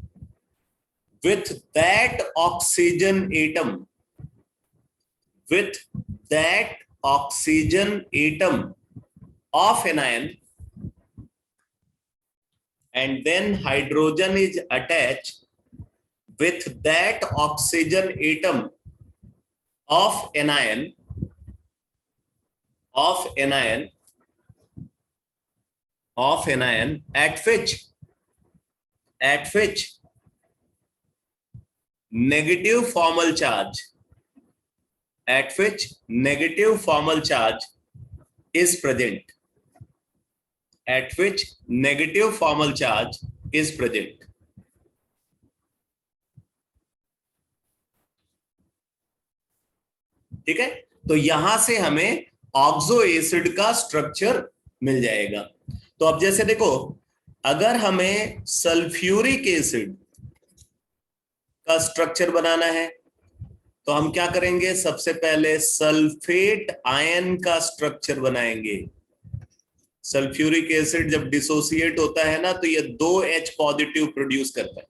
[SPEAKER 2] with that oxygen atom, of anion, and then hydrogen is attached with that oxygen atom of anion at which negative formal charge is present. At which negative formal charge is present. ठीक है, तो यहां से हमें oxo acid का structure मिल जाएगा। तो अब जैसे देखो, अगर हमें सल्फ्यूरिक एसिड का स्ट्रक्चर बनाना है तो हम क्या करेंगे, सबसे पहले सल्फेट आयन का स्ट्रक्चर बनाएंगे। सल्फ्यूरिक एसिड जब डिसोसिएट होता है ना, तो ये 2H पॉजिटिव प्रोड्यूस करता है।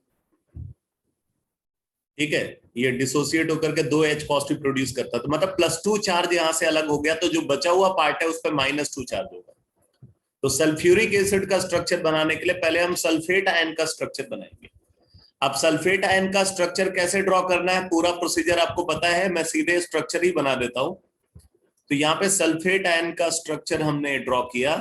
[SPEAKER 2] ठीक है, ये डिसोसिएट होकर के 2H पॉजिटिव प्रोड्यूस करता है, तो मतलब +2 चार्ज यहां से अलग हो गया, तो जो बचा हुआ पार्ट है उस पर -2 चार्ज होगा। तो सल्फ्यूरिक एसिड का स्ट्रक्चर बनाने के लिए पहले हम सल्फेट आयन का स्ट्रक्चर बनाएंगे। अब सल्फेट आयन का स्ट्रक्चर कैसे ड्रॉ करना है, पूरा प्रोसीजर आपको पता है, मैं सीधे स्ट्रक्चर ही बना देता हूं। तो यहाँ पे सल्फेट आयन का स्ट्रक्चर हमने ड्रॉ किया।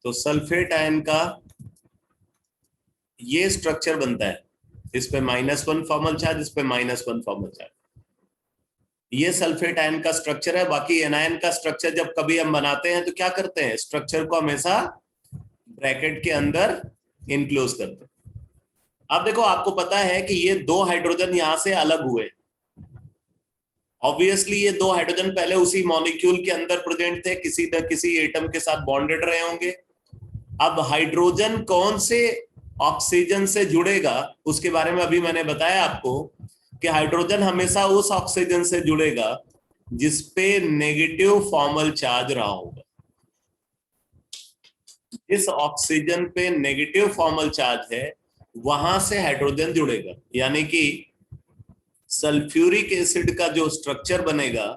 [SPEAKER 2] तो सल्फेट आयन का ये स्ट्रक्चर बनता है, इस पे -1 फॉर्मल चार्ज, इस पे -1 फॉर्मल चार्ज। ये सल्फेट आयन का स्ट्रक्चर है। बाकी एनायन का स्ट्रक्चर जब कभी हम बनाते हैं तो क्या करते हैं, स्ट्रक्चर को हमेशा ब्रैकेट के अंदर इनक्लोज करते हैं। अब देखो, आपको पता है कि ये 2 हाइड्रोजन यहां से अलग हुए। ऑब्वियसली ये 2 हाइड्रोजन पहले उसी मॉलिक्यूल के अंदर प्रेजेंट थे, किसी न किसी एटम के साथ बॉन्डेड रहे होंगे। अब हाइड्रोजन कौन से ऑक्सीजन से जुड़ेगा, उसके बारे में अभी मैंने बताया आपको कि हाइड्रोजन हमेशा उस ऑक्सीजन से जुड़ेगा जिसपे नेगेटिव फॉर्मल चार्ज रहा होगा। जिस ऑक्सीजन पे नेगेटिव फॉर्मल चार्ज है वहां से हाइड्रोजन जुड़ेगा। यानी कि सल्फ्यूरिक एसिड का जो स्ट्रक्चर बनेगा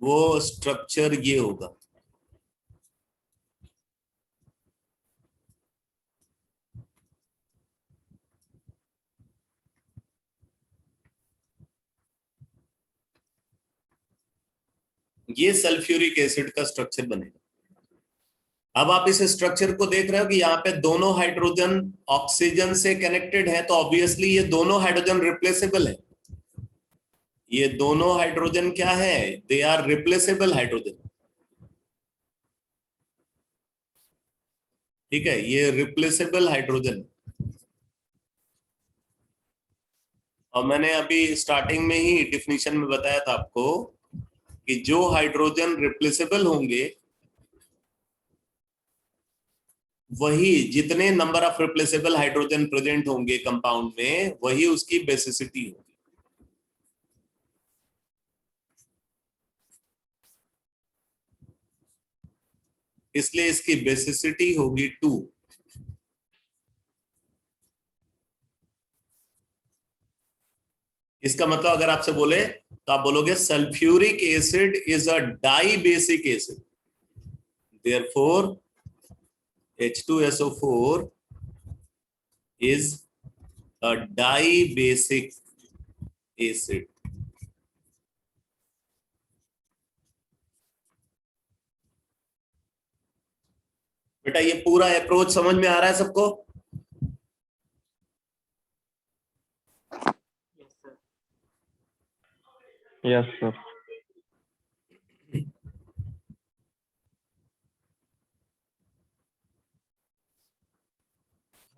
[SPEAKER 2] वो स्ट्रक्चर ये होगा। ये सल्फ्यूरिक एसिड का स्ट्रक्चर बनेगा। अब आप इस स्ट्रक्चर को देख रहे हो कि यहाँ पे दोनों हाइड्रोजन ऑक्सीजन से कनेक्टेड है, तो ऑब्वियसली ये दोनों हाइड्रोजन रिप्लेसेबल है। ये दोनों हाइड्रोजन क्या है, दे आर रिप्लेसेबल हाइड्रोजन। ठीक है, ये रिप्लेसेबल हाइड्रोजन। और मैंने अभी स्टार्टिंग में ही डिफिनीशन में बताया था आपको कि जो हाइड्रोजन रिप्लेसेबल होंगे वही, जितने number of replaceable hydrogen present होंगे कंपाउंड में, वही उसकी बेसिसिटी होगी। इसलिए इसकी बेसिसिटी होगी 2। इसका मतलब अगर आपसे बोले तो आप बोलोगे sulphuric acid is a di basic acid, therefore H2SO4 is a dibasic acid. बेटा ये पूरा अप्रोच समझ में आ रहा है सबको?
[SPEAKER 3] Yes sir.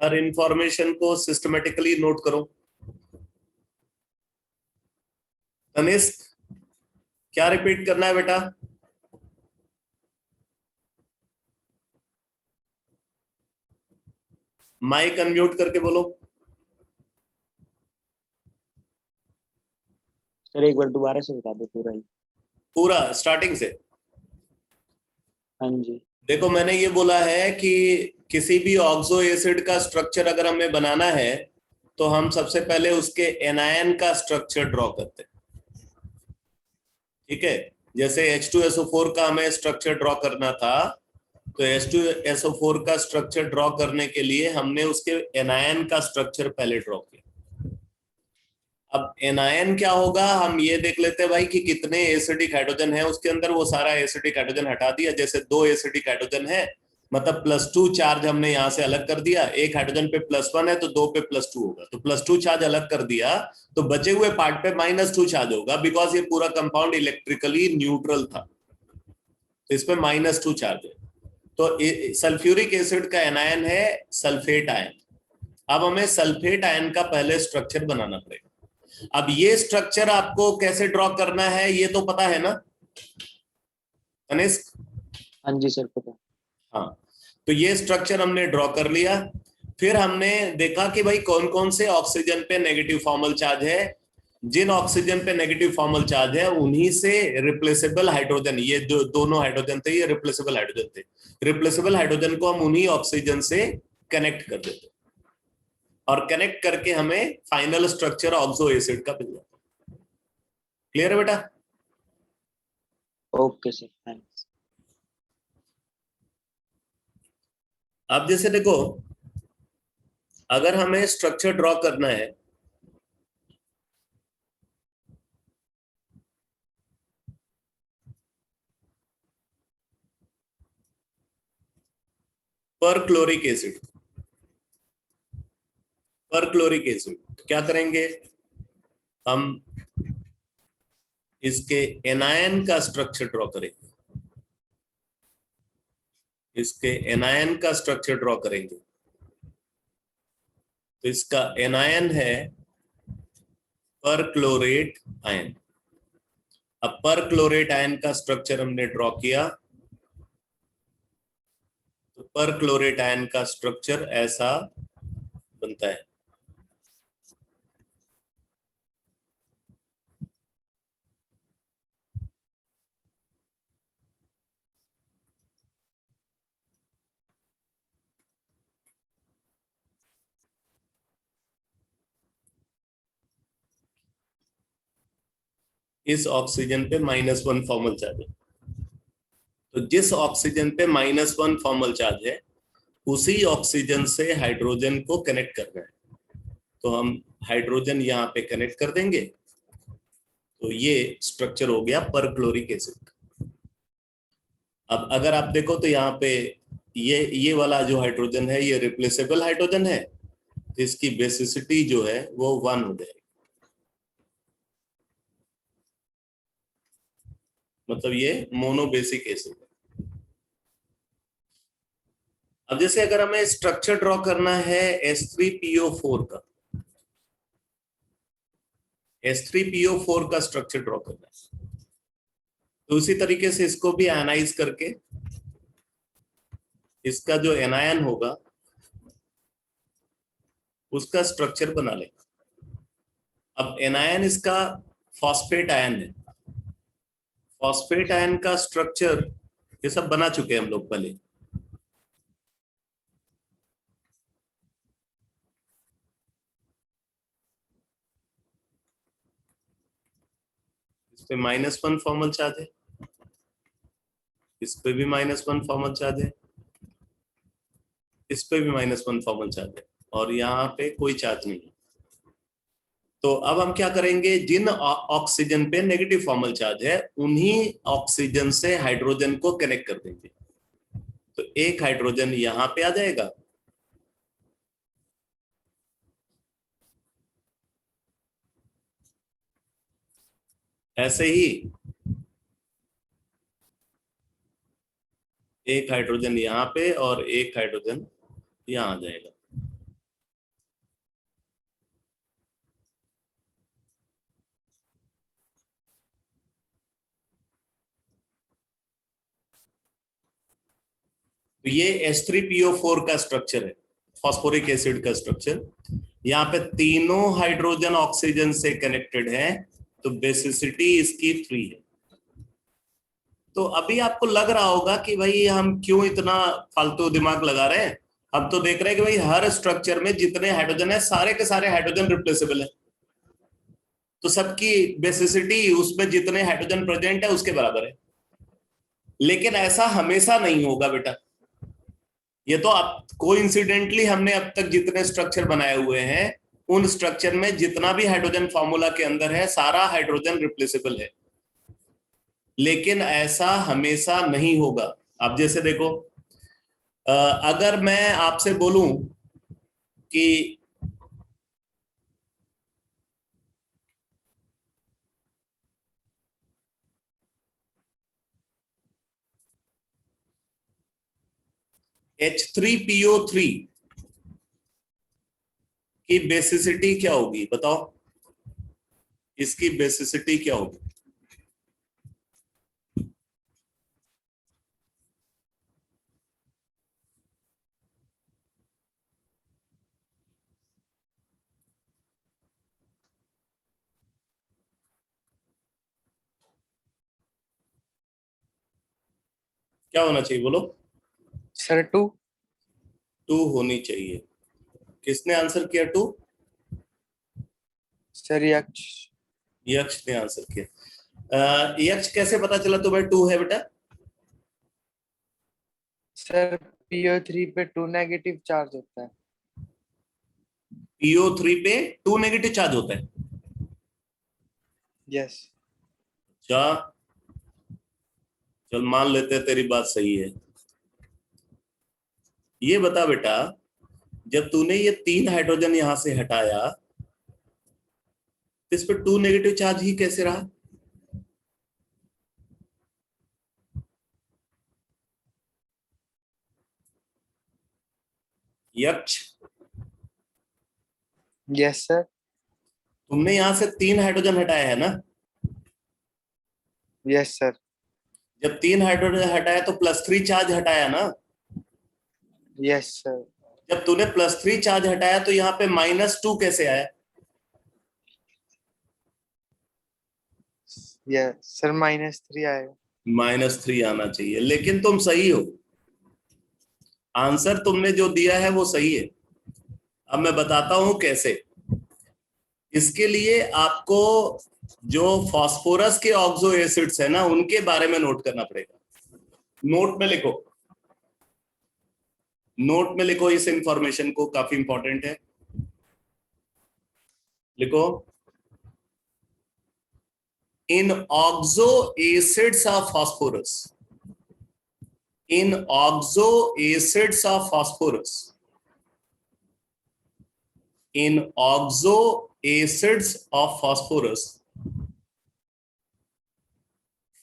[SPEAKER 2] हर इंफॉर्मेशन को सिस्टमेटिकली नोट करो। तनिष्क, क्या रिपीट करना है बेटा? माइक अनम्यूट करके बोलो।
[SPEAKER 3] सर एक बार दोबारा से बता दो पूरा ही।
[SPEAKER 2] पूरा स्टार्टिंग से।
[SPEAKER 3] हाँ जी।
[SPEAKER 2] देखो, मैंने ये बोला है कि किसी भी ऑक्सो एसिड का स्ट्रक्चर अगर हमें बनाना है तो हम सबसे पहले उसके एनायन का स्ट्रक्चर ड्रॉ करते हैं। ठीक है, जैसे H2SO4 का हमें स्ट्रक्चर ड्रॉ करना था, तो H2SO4 का स्ट्रक्चर ड्रॉ करने के लिए हमने उसके एनायन का स्ट्रक्चर पहले ड्रॉ किया। अब एनायन क्या होगा, हम ये देख लेते हैं भाई कि कितने एसिडिक हाइड्रोजन है उसके अंदर। वो सारा एसिडिक हाइड्रोजन हटा दिया। जैसे 2 एसिडिक हाइड्रोजन है, मतलब +2 चार्ज हमने यहां से अलग कर दिया। एक हाइड्रोजन पे +1 है तो 2 पे +2 होगा, तो +2 चार्ज अलग कर दिया, तो बचे हुए पार्ट पे -2 चार्ज होगा, बिकॉज ये पूरा कंपाउंड इलेक्ट्रिकली न्यूट्रल था, तो इस पे -2 चार्ज है। तो सल्फ्यूरिक एसिड का एनायन है सल्फेट आयन। अब हमें सल्फेट आयन का पहले स्ट्रक्चर बनाना पड़ेगा। अब ये स्ट्रक्चर आपको कैसे ड्रॉ करना है ये तो पता है ना तनिष्क?
[SPEAKER 3] हाँ जी सर पता।
[SPEAKER 2] हाँ, तो ये स्ट्रक्चर हमने ड्रॉ कर लिया। फिर हमने देखा कि भाई कौन कौन से ऑक्सीजन पे नेगेटिव फॉर्मल चार्ज है। जिन ऑक्सीजन पे नेगेटिव फॉर्मल चार्ज है उन्हीं से रिप्लेसेबल हाइड्रोजन, ये जो दोनों हाइड्रोजन थे ये रिप्लेसेबल हाइड्रोजन थे, रिप्लेसेबल हाइड्रोजन को हम उन्हीं ऑक्सीजन से कनेक्ट कर देते और कनेक्ट करके हमें फाइनल स्ट्रक्चर ऑक्सो एसिड का मिल जाता। क्लियर है बेटा?
[SPEAKER 3] Okay sir thanks.
[SPEAKER 2] अब जैसे देखो, अगर हमें स्ट्रक्चर ड्रॉ करना है परक्लोरिक एसिड, परक्लोरिक एसिड क्या करेंगे हम, इसके एनायन का स्ट्रक्चर ड्रॉ करेंगे, इसके एनायन का स्ट्रक्चर ड्रॉ करेंगे। तो इसका एनायन है परक्लोरेट आयन। अब परक्लोरेट आयन का स्ट्रक्चर हमने ड्रॉ किया, तो परक्लोरेट आयन का स्ट्रक्चर ऐसा बनता है। इस ऑक्सीजन पे -1 फॉर्मल चार्ज है, तो जिस ऑक्सीजन पे -1 फॉर्मल चार्ज है उसी ऑक्सीजन से हाइड्रोजन को कनेक्ट करना है। तो हम हाइड्रोजन यहाँ पे कनेक्ट कर देंगे, तो ये स्ट्रक्चर हो गया परक्लोरिक एसिड। अब अगर आप देखो तो यहाँ पे ये वाला जो हाइड्रोजन है ये रिप्लेसेबल हाइड्रोजन है, तो इसकी बेसिसिटी जो है वो 1 हो जाएगी, मतलब ये मोनोबेसिक एसिड है। अब जैसे अगर हमें स्ट्रक्चर ड्रॉ करना है H3PO4 का, H3PO4 का स्ट्रक्चर ड्रॉ करना है, तो उसी तरीके से इसको भी आयनाइज करके इसका जो एनायन होगा उसका स्ट्रक्चर बना लेगा। अब एनायन इसका फॉस्फेट आयन है, फॉस्फेट आयन का स्ट्रक्चर ये सब बना चुके हैं हम लोग पहले। इस पे -1 फॉर्मल चार्ज है, इस पे भी -1 फॉर्मल चार्ज है, इस पे भी -1 फॉर्मल चार्ज है, और यहाँ पे कोई चार्ज नहीं है। तो अब हम क्या करेंगे, जिन ऑक्सीजन पे नेगेटिव फॉर्मल चार्ज है उन्हीं ऑक्सीजन से हाइड्रोजन को कनेक्ट कर देंगे। तो एक हाइड्रोजन यहां पे आ जाएगा, ऐसे ही एक हाइड्रोजन यहाँ पे और एक हाइड्रोजन यहाँ आ जाएगा। तो ये H3PO4 का स्ट्रक्चर है, फॉस्फोरिक एसिड का स्ट्रक्चर। यहाँ पे तीनों हाइड्रोजन ऑक्सीजन से कनेक्टेड है, तो बेसिसिटी इसकी 3 है। तो अभी आपको लग रहा होगा कि भाई हम क्यों इतना फालतू दिमाग लगा रहे हैं, अब तो देख रहे हैं कि भाई हर स्ट्रक्चर में जितने हाइड्रोजन है सारे के सारे हाइड्रोजन रिप्लेसेबल है, तो सबकी बेसिसिटी उसमें जितने हाइड्रोजन प्रेजेंट है उसके बराबर है। लेकिन ऐसा हमेशा नहीं होगा बेटा, ये तो आप कोइंसिडेंटली हमने अब तक जितने स्ट्रक्चर बनाए हुए हैं उन स्ट्रक्चर में जितना भी हाइड्रोजन फॉर्मूला के अंदर है सारा हाइड्रोजन रिप्लेसेबल है, लेकिन ऐसा हमेशा नहीं होगा। अब जैसे देखो, अगर मैं आपसे बोलूं कि H3PO3 की बेसिसिटी क्या होगी बताओ? इसकी बेसिसिटी क्या होगी? क्या होना चाहिए बोलो?
[SPEAKER 6] सर 2।
[SPEAKER 2] 2 होनी चाहिए। किसने आंसर किया 2?
[SPEAKER 6] सर यक्ष।
[SPEAKER 2] यक्ष ने आंसर किया। यक्ष कैसे पता चला तुम्हें 2 है बेटा?
[SPEAKER 6] सर PO3 पे 2 नेगेटिव चार्ज होता है।
[SPEAKER 2] PO3 पे 2 नेगेटिव चार्ज होता है।
[SPEAKER 6] यस।
[SPEAKER 2] अच्छा, चल मान लेते हैं तेरी बात सही है। ये बता बेटा, जब तूने ये 3 हाइड्रोजन यहां से हटाया, इस पे 2 नेगेटिव चार्ज ही कैसे रहा? यक्ष,
[SPEAKER 6] यस सर।
[SPEAKER 2] तुमने यहां से 3 हाइड्रोजन हटाया है ना?
[SPEAKER 6] Yes sir.
[SPEAKER 2] जब 3 हाइड्रोजन हटाया तो +3 चार्ज हटाया ना?
[SPEAKER 6] Yes sir.
[SPEAKER 2] जब तूने +3 चार्ज हटाया तो यहाँ पे -2 कैसे आया?
[SPEAKER 6] यस सर -3 आएगा।
[SPEAKER 2] -3 आना चाहिए, लेकिन तुम सही हो। आंसर तुमने जो दिया है वो सही है। अब मैं बताता हूं कैसे। इसके लिए आपको जो फास्फोरस के ऑक्सो एसिड्स है ना, उनके बारे में नोट करना पड़ेगा। नोट में लिखो, नोट में लिखो इस इंफॉर्मेशन को, काफी इंपॉर्टेंट है। लिखो, in oxo acids of phosphorus, in oxo acids of phosphorus, in oxo acids of phosphorus,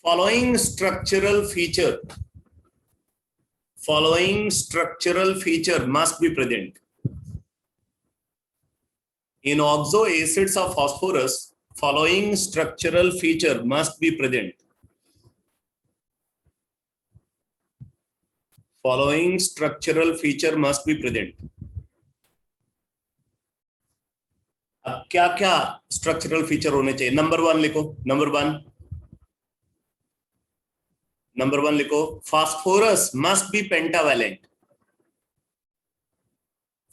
[SPEAKER 2] following structural feature must be present. In oxo acids of phosphorus, following structural feature must be present. Following structural feature must be present. अब क्या क्या structural feature होने चाहिए? Number 1 लिखो, number one लिखो, phosphorus must be pentavalent.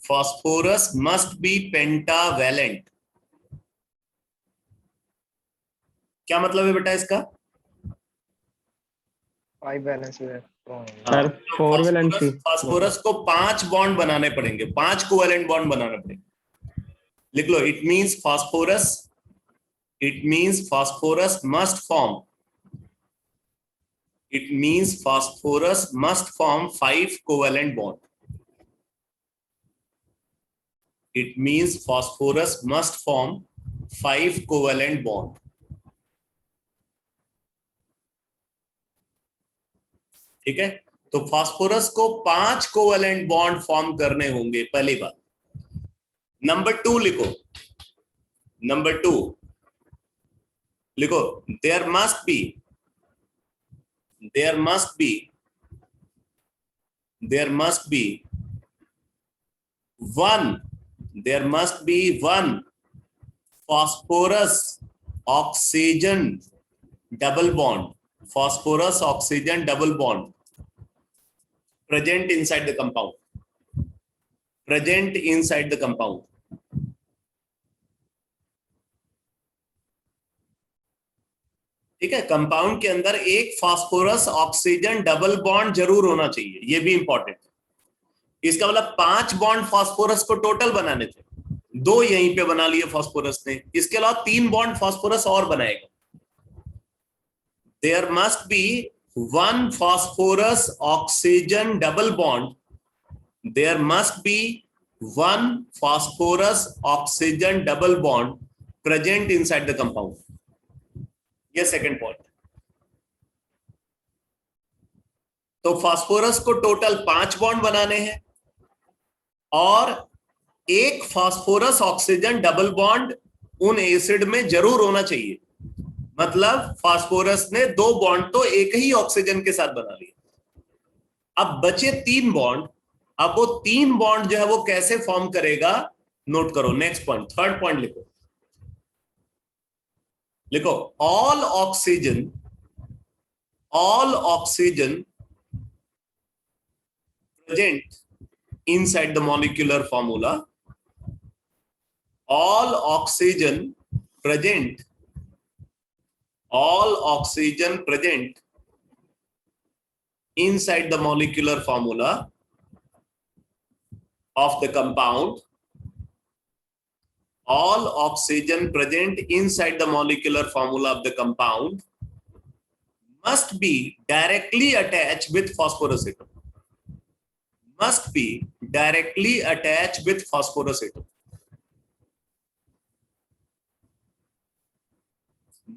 [SPEAKER 2] Phosphorus must be pentavalent. क्या मतलब है बेटा इसका?
[SPEAKER 6] 5 बैलेंस है
[SPEAKER 7] सर 4 वैलेंसी।
[SPEAKER 2] फास्फोरस को 5 बॉन्ड बनाने पड़ेंगे, 5 कोवैलेंट बॉन्ड बनाने पड़ेंगे। लिख लो, it means phosphorus must form, it means phosphorus must form 5 covalent bond. It means phosphorus must form 5 covalent bond. ठीक है, तो फास्फोरस को 5 कोवैलेंट बॉन्ड फॉर्म करने होंगे, पहली बात। नंबर 2 लिखो, नंबर 2 लिखो, there must be one phosphorus oxygen double bond, phosphorus oxygen double bond present inside the compound, ठीक है। कंपाउंड के अंदर एक फास्फोरस ऑक्सीजन डबल बॉन्ड जरूर होना चाहिए, ये भी इंपॉर्टेंट। इसका मतलब 5 बॉन्ड फास्फोरस को टोटल बनाने थे, 2 यहीं पे बना लिए फास्फोरस ने, इसके अलावा 3 बॉन्ड फास्फोरस और बनाएगा। There must be 1 phosphorus oxygen double bond, there must be 1 phosphorus oxygen double bond present inside the compound. ये सेकंड पॉइंट। तो फास्फोरस को टोटल 5 बॉन्ड बनाने हैं और एक फास्फोरस ऑक्सीजन डबल बॉन्ड उन एसिड में जरूर होना चाहिए। मतलब फास्फोरस ने 2 बॉन्ड तो एक ही ऑक्सीजन के साथ बना लिया। अब बचे 3 बॉन्ड। अब वो 3 बॉन्ड जो है वो कैसे फॉर्म करेगा, नोट करो। नेक्स्ट पॉइंट, थर्ड पॉइंट लिखो। लिखो all oxygen present inside the molecular formula, all oxygen present inside the molecular formula of the compound, all oxygen present inside the molecular formula of the compound must be directly attached with phosphorus atom. Must be directly attached with phosphorus atom.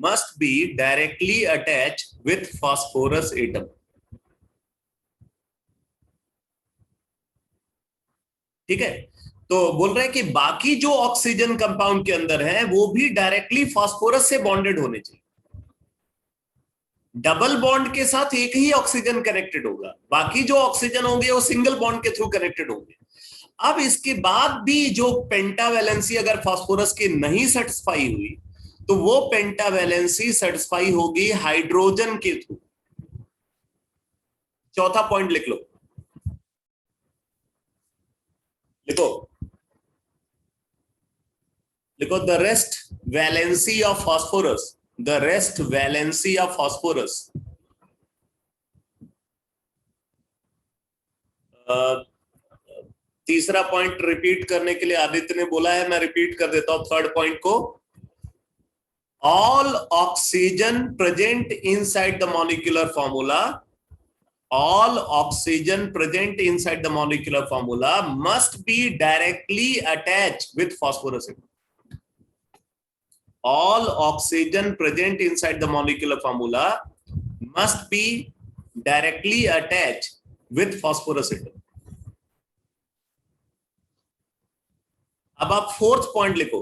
[SPEAKER 2] Must be directly attached with phosphorus atom. ठीक है, तो बोल रहे हैं कि बाकी जो oxygen compound के अंदर है वो भी डायरेक्टली फास्फोरस से बॉन्डेड होने चाहिए। डबल बॉन्ड के साथ एक ही ऑक्सीजन कनेक्टेड होगा, बाकी जो ऑक्सीजन होंगे वो सिंगल बॉन्ड के थ्रू कनेक्टेड होंगे। अब इसके बाद भी जो पेंटावैलेंसी अगर फास्फोरस की नहीं सेटिस्फाई हुई तो वो पेंटावैलेंसी सेटिस्फाई होगी हाइड्रोजन के थ्रू। चौथा पॉइंट लिख लो, लिखो the rest valency of phosphorus, the rest valency of phosphorus तीसरा पॉइंट रिपीट करने के लिए आदित्य ने बोला है, मैं रिपीट कर देता हूं थर्ड पॉइंट को। All oxygen present inside the molecular formula, all oxygen present inside the molecular formula must be directly attached with phosphorus atom. All oxygen present inside the molecular formula must be directly attached with phosphorus atom. अब आप fourth point लिखो,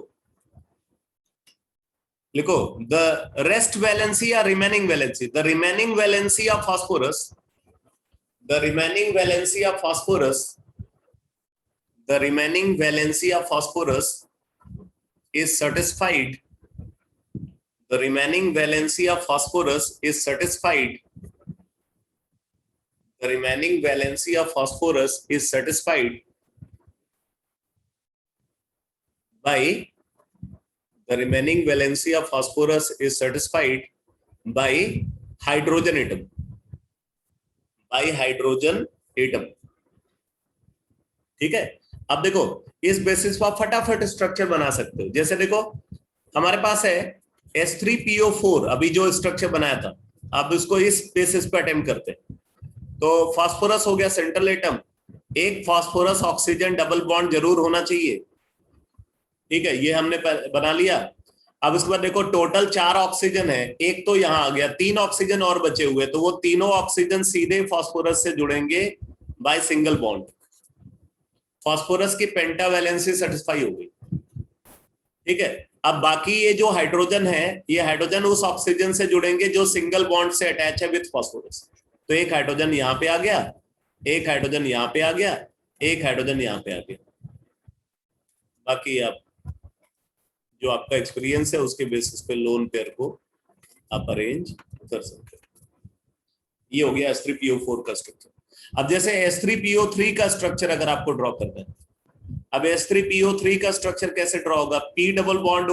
[SPEAKER 2] the rest valency or remaining valency, the remaining valency of phosphorus, the remaining valency of phosphorus is satisfied. The remaining valency of phosphorus is satisfied. The remaining valency of phosphorus is satisfied by hydrogen atom. ठीक है, अब देखो इस basis पर आप फटाफट structure बना सकते हो। जैसे देखो हमारे पास है S3PO4, अभी जो स्ट्रक्चर बनाया था, अब इसको इस बेसिस पे अटेम्प्ट करते हैं। तो फास्फोरस हो गया सेंट्रल एटम, एक फास्फोरस ऑक्सीजन डबल बॉन्ड जरूर होना चाहिए। ठीक है, ये हमने बना लिया। अब इसके बाद देखो टोटल 4 ऑक्सीजन है, एक तो यहां आ गया, 3 ऑक्सीजन और बचे हुए, तो वो तीनों ऑक्सीजन सीधे फास्फोरस से जुड़ेंगे बाय सिंगल बॉन्ड। फास्फोरस की पेंटावैलेंसी सेटिस्फाई हो गई। ठीक है, अब बाकी ये जो हाइड्रोजन है, ये हाइड्रोजन उस ऑक्सीजन से जुड़ेंगे जो सिंगल बॉन्ड से अटैच है विद फास्फोरस। तो एक हाइड्रोजन यहां पे आ गया, एक हाइड्रोजन यहां पे आ गया, एक हाइड्रोजन यहां पे आ गया। बाकी आप जो आपका एक्सपीरियंस है उसके बेसिस पे लोन पेयर को आप अरेंज कर सकते हो। ये हो गया S3PO4 का स्ट्रक्चर। अब जैसे S3PO3 का स्ट्रक्चर अगर आपको ड्रॉ करना है, अब S3PO3 का स्ट्रक्चर कैसे ड्रॉ होगा? P डबल बॉन्ड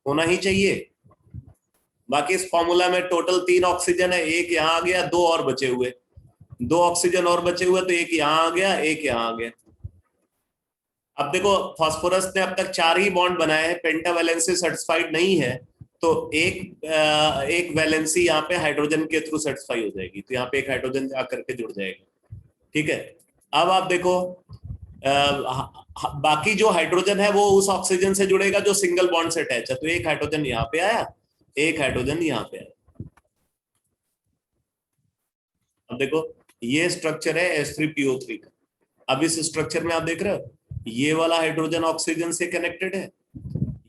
[SPEAKER 2] होना ही चाहिए। बाकी इस फॉर्मूला में टोटल 3 ऑक्सीजन है, एक यहां आ गया, 2 और बचे हुए, 2 ऑक्सीजन और बचे हुए, तो एक यहां आ गया, एक यहां आ गया। अब देखो फास्फोरस ने अब तक 4 ही बॉन्ड बनाए हैं, पेंटावैलेंसी सेटिस्फाइड नहीं है, तो एक वैलेंसी यहाँ पे हाइड्रोजन के थ्रू सेटिस्फाई हो जाएगी, तो यहाँ पे एक हाइड्रोजन आकर के जुड़ जाएगा। ठीक है, अब आप देखो बाकी जो हाइड्रोजन है वो उस ऑक्सीजन से जुड़ेगा जो सिंगल बॉन्ड से अटैच है, तो एक हाइड्रोजन यहाँ पे आया, एक हाइड्रोजन यहाँ पे आया। अब देखो ये स्ट्रक्चर है S3PO3 का। अब इस स्ट्रक्चर में आप देख रहे हो ये वाला हाइड्रोजन ऑक्सीजन से कनेक्टेड है,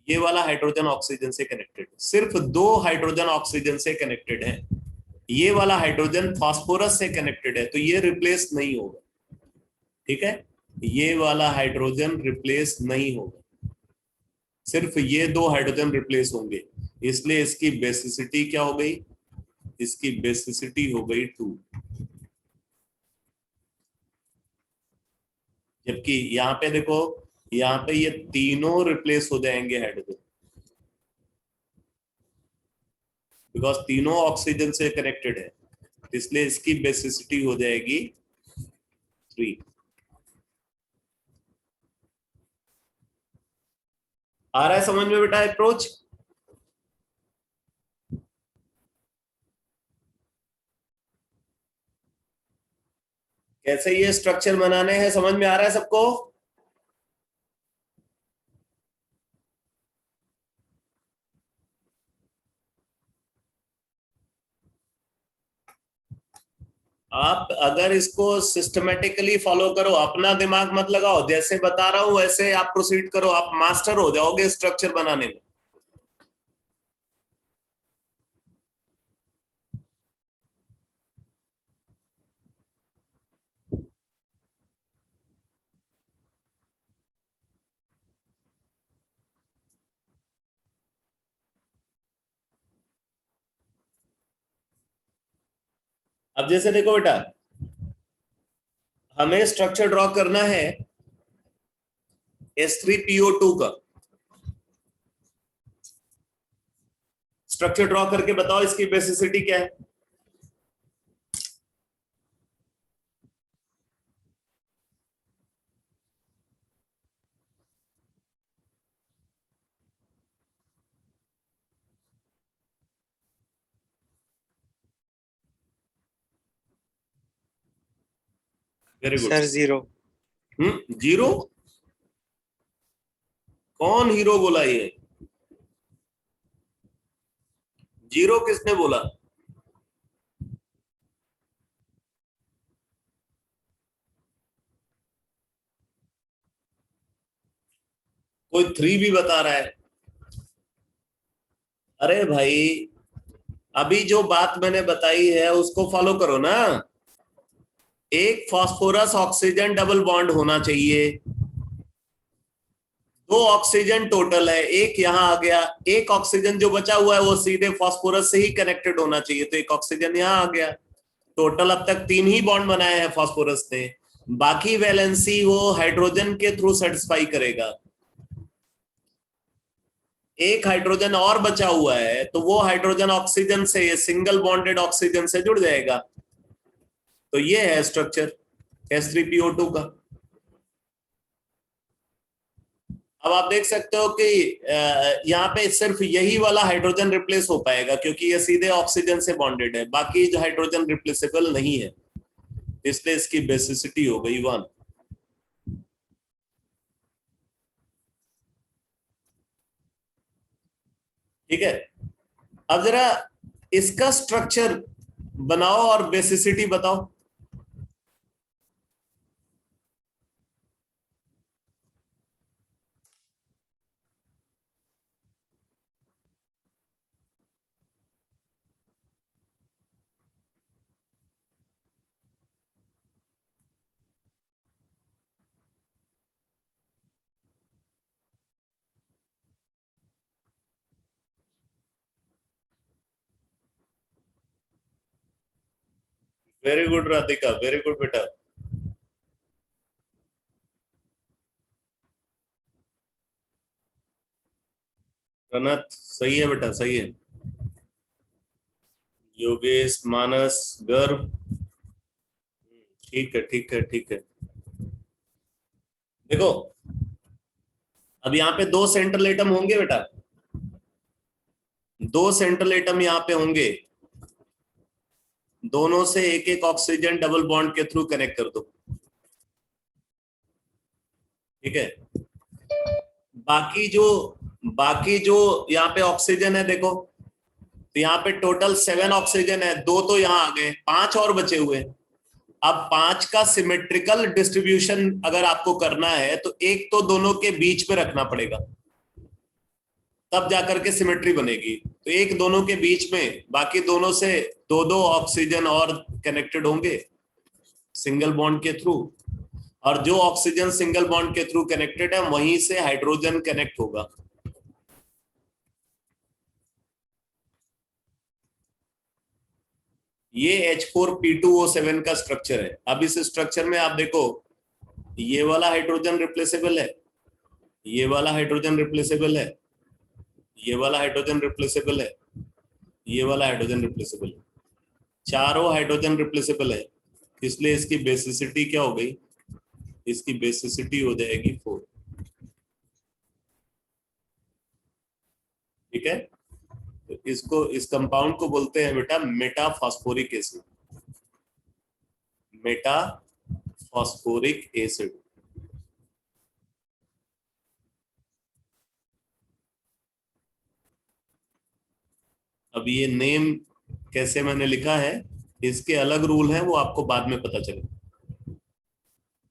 [SPEAKER 2] ये वाला हाइड्रोजन ऑक्सीजन से कनेक्टेड, सिर्फ 2 हाइड्रोजन ऑक्सीजन से कनेक्टेड है, ये वाला हाइड्रोजन फास्फोरस से कनेक्टेड है, तो ये रिप्लेस नहीं होगा। ठीक है, ये वाला हाइड्रोजन रिप्लेस नहीं होगा, सिर्फ ये 2 हाइड्रोजन रिप्लेस होंगे, इसलिए इसकी बेसिसिटी क्या हो गई, इसकी बेसिसिटी हो गई 2। जबकि यहाँ पे देखो, यहाँ पे ये तीनों रिप्लेस हो जाएंगे हाइड्रोजन, बिकॉज तीनों ऑक्सीजन से कनेक्टेड है, इसलिए इसकी बेसिसिटी हो जाएगी 3। आ रहा है समझ में बेटा अप्रोच? कैसे ये स्ट्रक्चर बनाने हैं समझ में आ रहा है सबको? आप अगर इसको सिस्टमेटिकली फॉलो करो, अपना दिमाग मत लगाओ, जैसे बता रहा हूं वैसे आप प्रोसीड करो, आप मास्टर हो जाओगे स्ट्रक्चर बनाने में। अब जैसे देखो बेटा, हमें स्ट्रक्चर ड्रॉ करना है H3PO2 का। स्ट्रक्चर ड्रॉ करके बताओ इसकी बेसिसिटी क्या है। Very good
[SPEAKER 6] sir 0।
[SPEAKER 2] 0? कौन हीरो बोला ये? 0 किसने बोला? कोई 3 भी बता रहा है। अरे भाई, अभी जो बात मैंने बताई है उसको फॉलो करो ना। एक फास्फोरस ऑक्सीजन डबल बॉन्ड होना चाहिए, 2 ऑक्सीजन टोटल है, एक यहां आ गया, एक ऑक्सीजन जो बचा हुआ है वो सीधे फास्फोरस से ही कनेक्टेड होना चाहिए, तो एक ऑक्सीजन यहां आ गया। टोटल अब तक 3 ही बॉन्ड बनाए हैं फास्फोरस ने, बाकी वैलेंसी वो हाइड्रोजन के थ्रू सेटिस्फाई करेगा। एक हाइड्रोजन और बचा हुआ है तो वो हाइड्रोजन ऑक्सीजन से, सिंगल बॉन्डेड ऑक्सीजन से जुड़ जाएगा। तो ये है स्ट्रक्चर H3PO2 का। अब आप देख सकते हो कि यहाँ पे सिर्फ यही वाला हाइड्रोजन रिप्लेस हो पाएगा क्योंकि ये सीधे ऑक्सीजन से बॉन्डेड है, बाकी जो हाइड्रोजन रिप्लेसेबल नहीं है, इसलिए इसकी बेसिसिटी हो गई 1। ठीक है, अब जरा इसका स्ट्रक्चर बनाओ और बेसिसिटी बताओ। Very good Radhika, very good बेटा। रनत सही है बेटा, सही है। योगेश, मानस, गर्व, ठीक है ठीक है ठीक है। देखो अब यहाँ पे 2 सेंट्रल एटम होंगे बेटा, 2 सेंट्रल एटम यहाँ पे होंगे, दोनों से एक एक ऑक्सीजन डबल बॉन्ड के थ्रू कनेक्ट कर दो। ठीक है, बाकी जो यहाँ पे ऑक्सीजन है देखो, तो यहाँ पे टोटल 7 ऑक्सीजन है, 2 तो यहाँ आ गए, 5 और बचे हुए। अब 5 का सिमेट्रिकल डिस्ट्रीब्यूशन अगर आपको करना है तो एक तो दोनों के बीच में रखना पड़ेगा। तब जाकर के सिमेट्री बनेगी। तो एक दोनों के बीच में, बाकी दोनों से दो दो ऑक्सीजन और कनेक्टेड होंगे सिंगल बॉन्ड के थ्रू, और जो ऑक्सीजन सिंगल बॉन्ड के थ्रू कनेक्टेड है वहीं से हाइड्रोजन कनेक्ट होगा। ये H4P2O7 का स्ट्रक्चर है। अब इस स्ट्रक्चर में आप देखो, ये वाला हाइड्रोजन रिप्लेसेबल है, ये वाला हाइड्रोजन रिप्लेसेबल है, ये वाला हाइड्रोजन रिप्लेसेबल है, ये वाला हाइड्रोजन रिप्लेसेबल है, चारों हाइड्रोजन रिप्लेसेबल है। इसलिए इसकी बेसिसिटी क्या हो गई, इसकी बेसिसिटी हो जाएगी 4। ठीक है, तो इसको, इस कंपाउंड को बोलते हैं बेटा Meta phosphoric acid, Meta phosphoric acid. अब ये नेम कैसे मैंने लिखा है, इसके अलग रूल हैं, वो आपको बाद में पता चलेगा।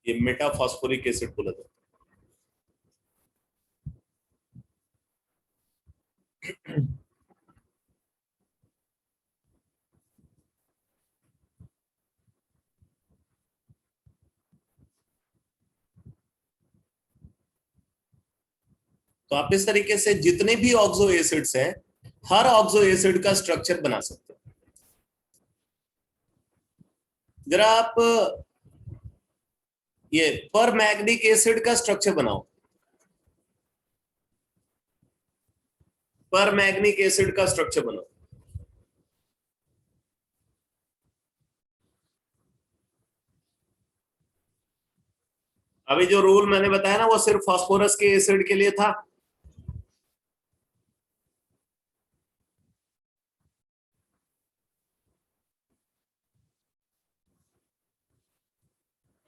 [SPEAKER 2] ये मेटा फास्फोरिक एसिड बोला जाता है। तो आप इस तरीके से जितने भी ऑक्सो एसिड्स हैं, हर ऑक्सो एसिड का स्ट्रक्चर बना सकते हैं। जरा आप ये पर मैग्निक एसिड का स्ट्रक्चर बनाओ, पर मैग्निक एसिड का स्ट्रक्चर बनाओ। अभी जो रूल मैंने बताया ना, वो सिर्फ फास्फोरस के एसिड के लिए था।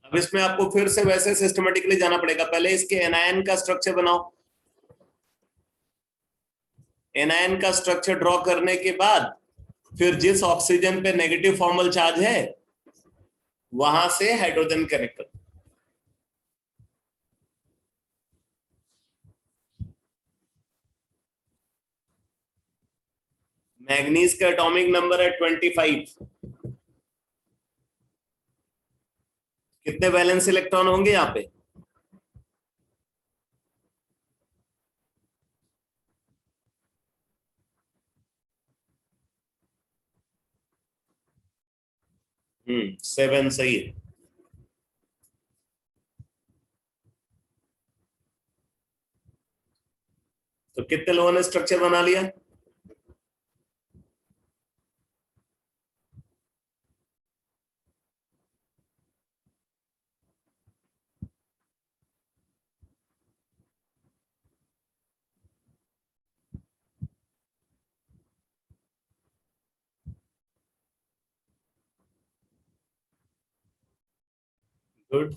[SPEAKER 2] अब इसमें आपको फिर से वैसे सिस्टमेटिकली जाना पड़ेगा। पहले इसके एनायन का स्ट्रक्चर बनाओ, एनायन का स्ट्रक्चर ड्रॉ करने के बाद फिर जिस ऑक्सीजन पे नेगेटिव फॉर्मल चार्ज है वहां से हाइड्रोजन कनेक्ट करो। मैग्नीज का एटॉमिक नंबर है 25। कितने वैलेंस इलेक्ट्रॉन होंगे यहाँ पे? हम्म, 7 सही है। तो कितने लोगों ने स्ट्रक्चर बना लिया? गुड।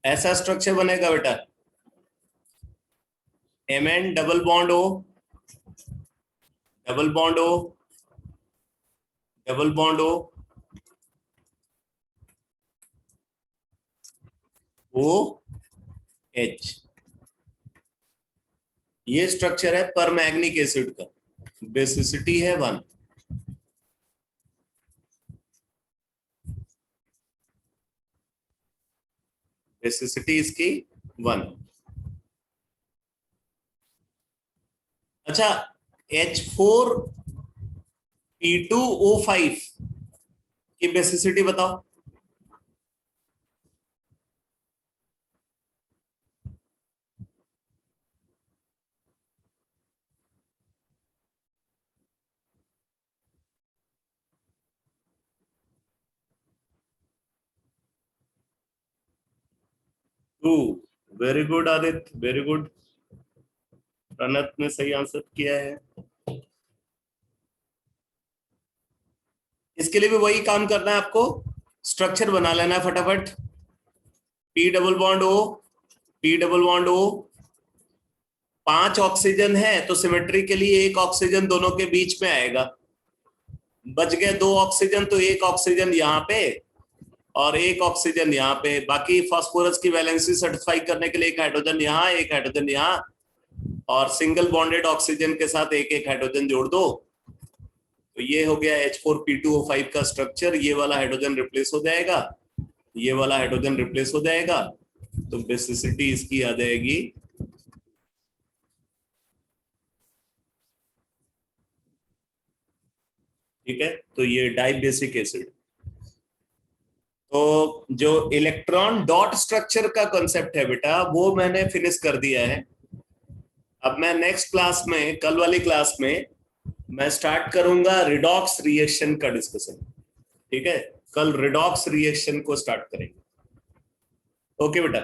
[SPEAKER 2] ऐसा स्ट्रक्चर बनेगा बेटा, Mn double bond O, double bond O, double bond O, OH। ये स्ट्रक्चर है पर मैग्निक एसिड का, बेसिसिटी है 1। बेसिसिटी इसकी 1। अच्छा, H4P2O5 की बेसिसिटी बताओ। Two. Very good Aditya, very good. Pranat ने सही आंसर किया है। इसके लिए भी वही काम करना है आपको, स्ट्रक्चर बना लेना है फटाफट। P double bond O, P double bond O, 5 oxygen है तो सिमेट्री के लिए एक ऑक्सीजन दोनों के बीच में आएगा। बच गए 2 ऑक्सीजन, तो 1 ऑक्सीजन यहाँ पे और 1 ऑक्सीजन यहाँ पे। बाकी फास्फोरस की वैलेंसी सर्टिफाई करने के लिए 1 हाइड्रोजन यहाँ, 1 हाइड्रोजन यहाँ, और सिंगल बॉन्डेड ऑक्सीजन के साथ 1-1 हाइड्रोजन जोड़ दो। तो ये हो गया H4P2O5 का स्ट्रक्चर। ये वाला हाइड्रोजन रिप्लेस हो जाएगा, ये वाला हाइड्रोजन रिप्लेस हो जाएगा, तो बेसिसिटी इसकी आ जाएगी ठीक है। तो ये डाइबेसिक एसिड। तो जो इलेक्ट्रॉन डॉट स्ट्रक्चर का कंसेप्ट है बेटा, वो मैंने फिनिश कर दिया है। अब मैं नेक्स्ट क्लास में, कल वाली क्लास में मैं स्टार्ट करूंगा रिडॉक्स रिएक्शन का डिस्कशन। ठीक है, कल रिडॉक्स रिएक्शन को स्टार्ट करेंगे। ओके बेटा।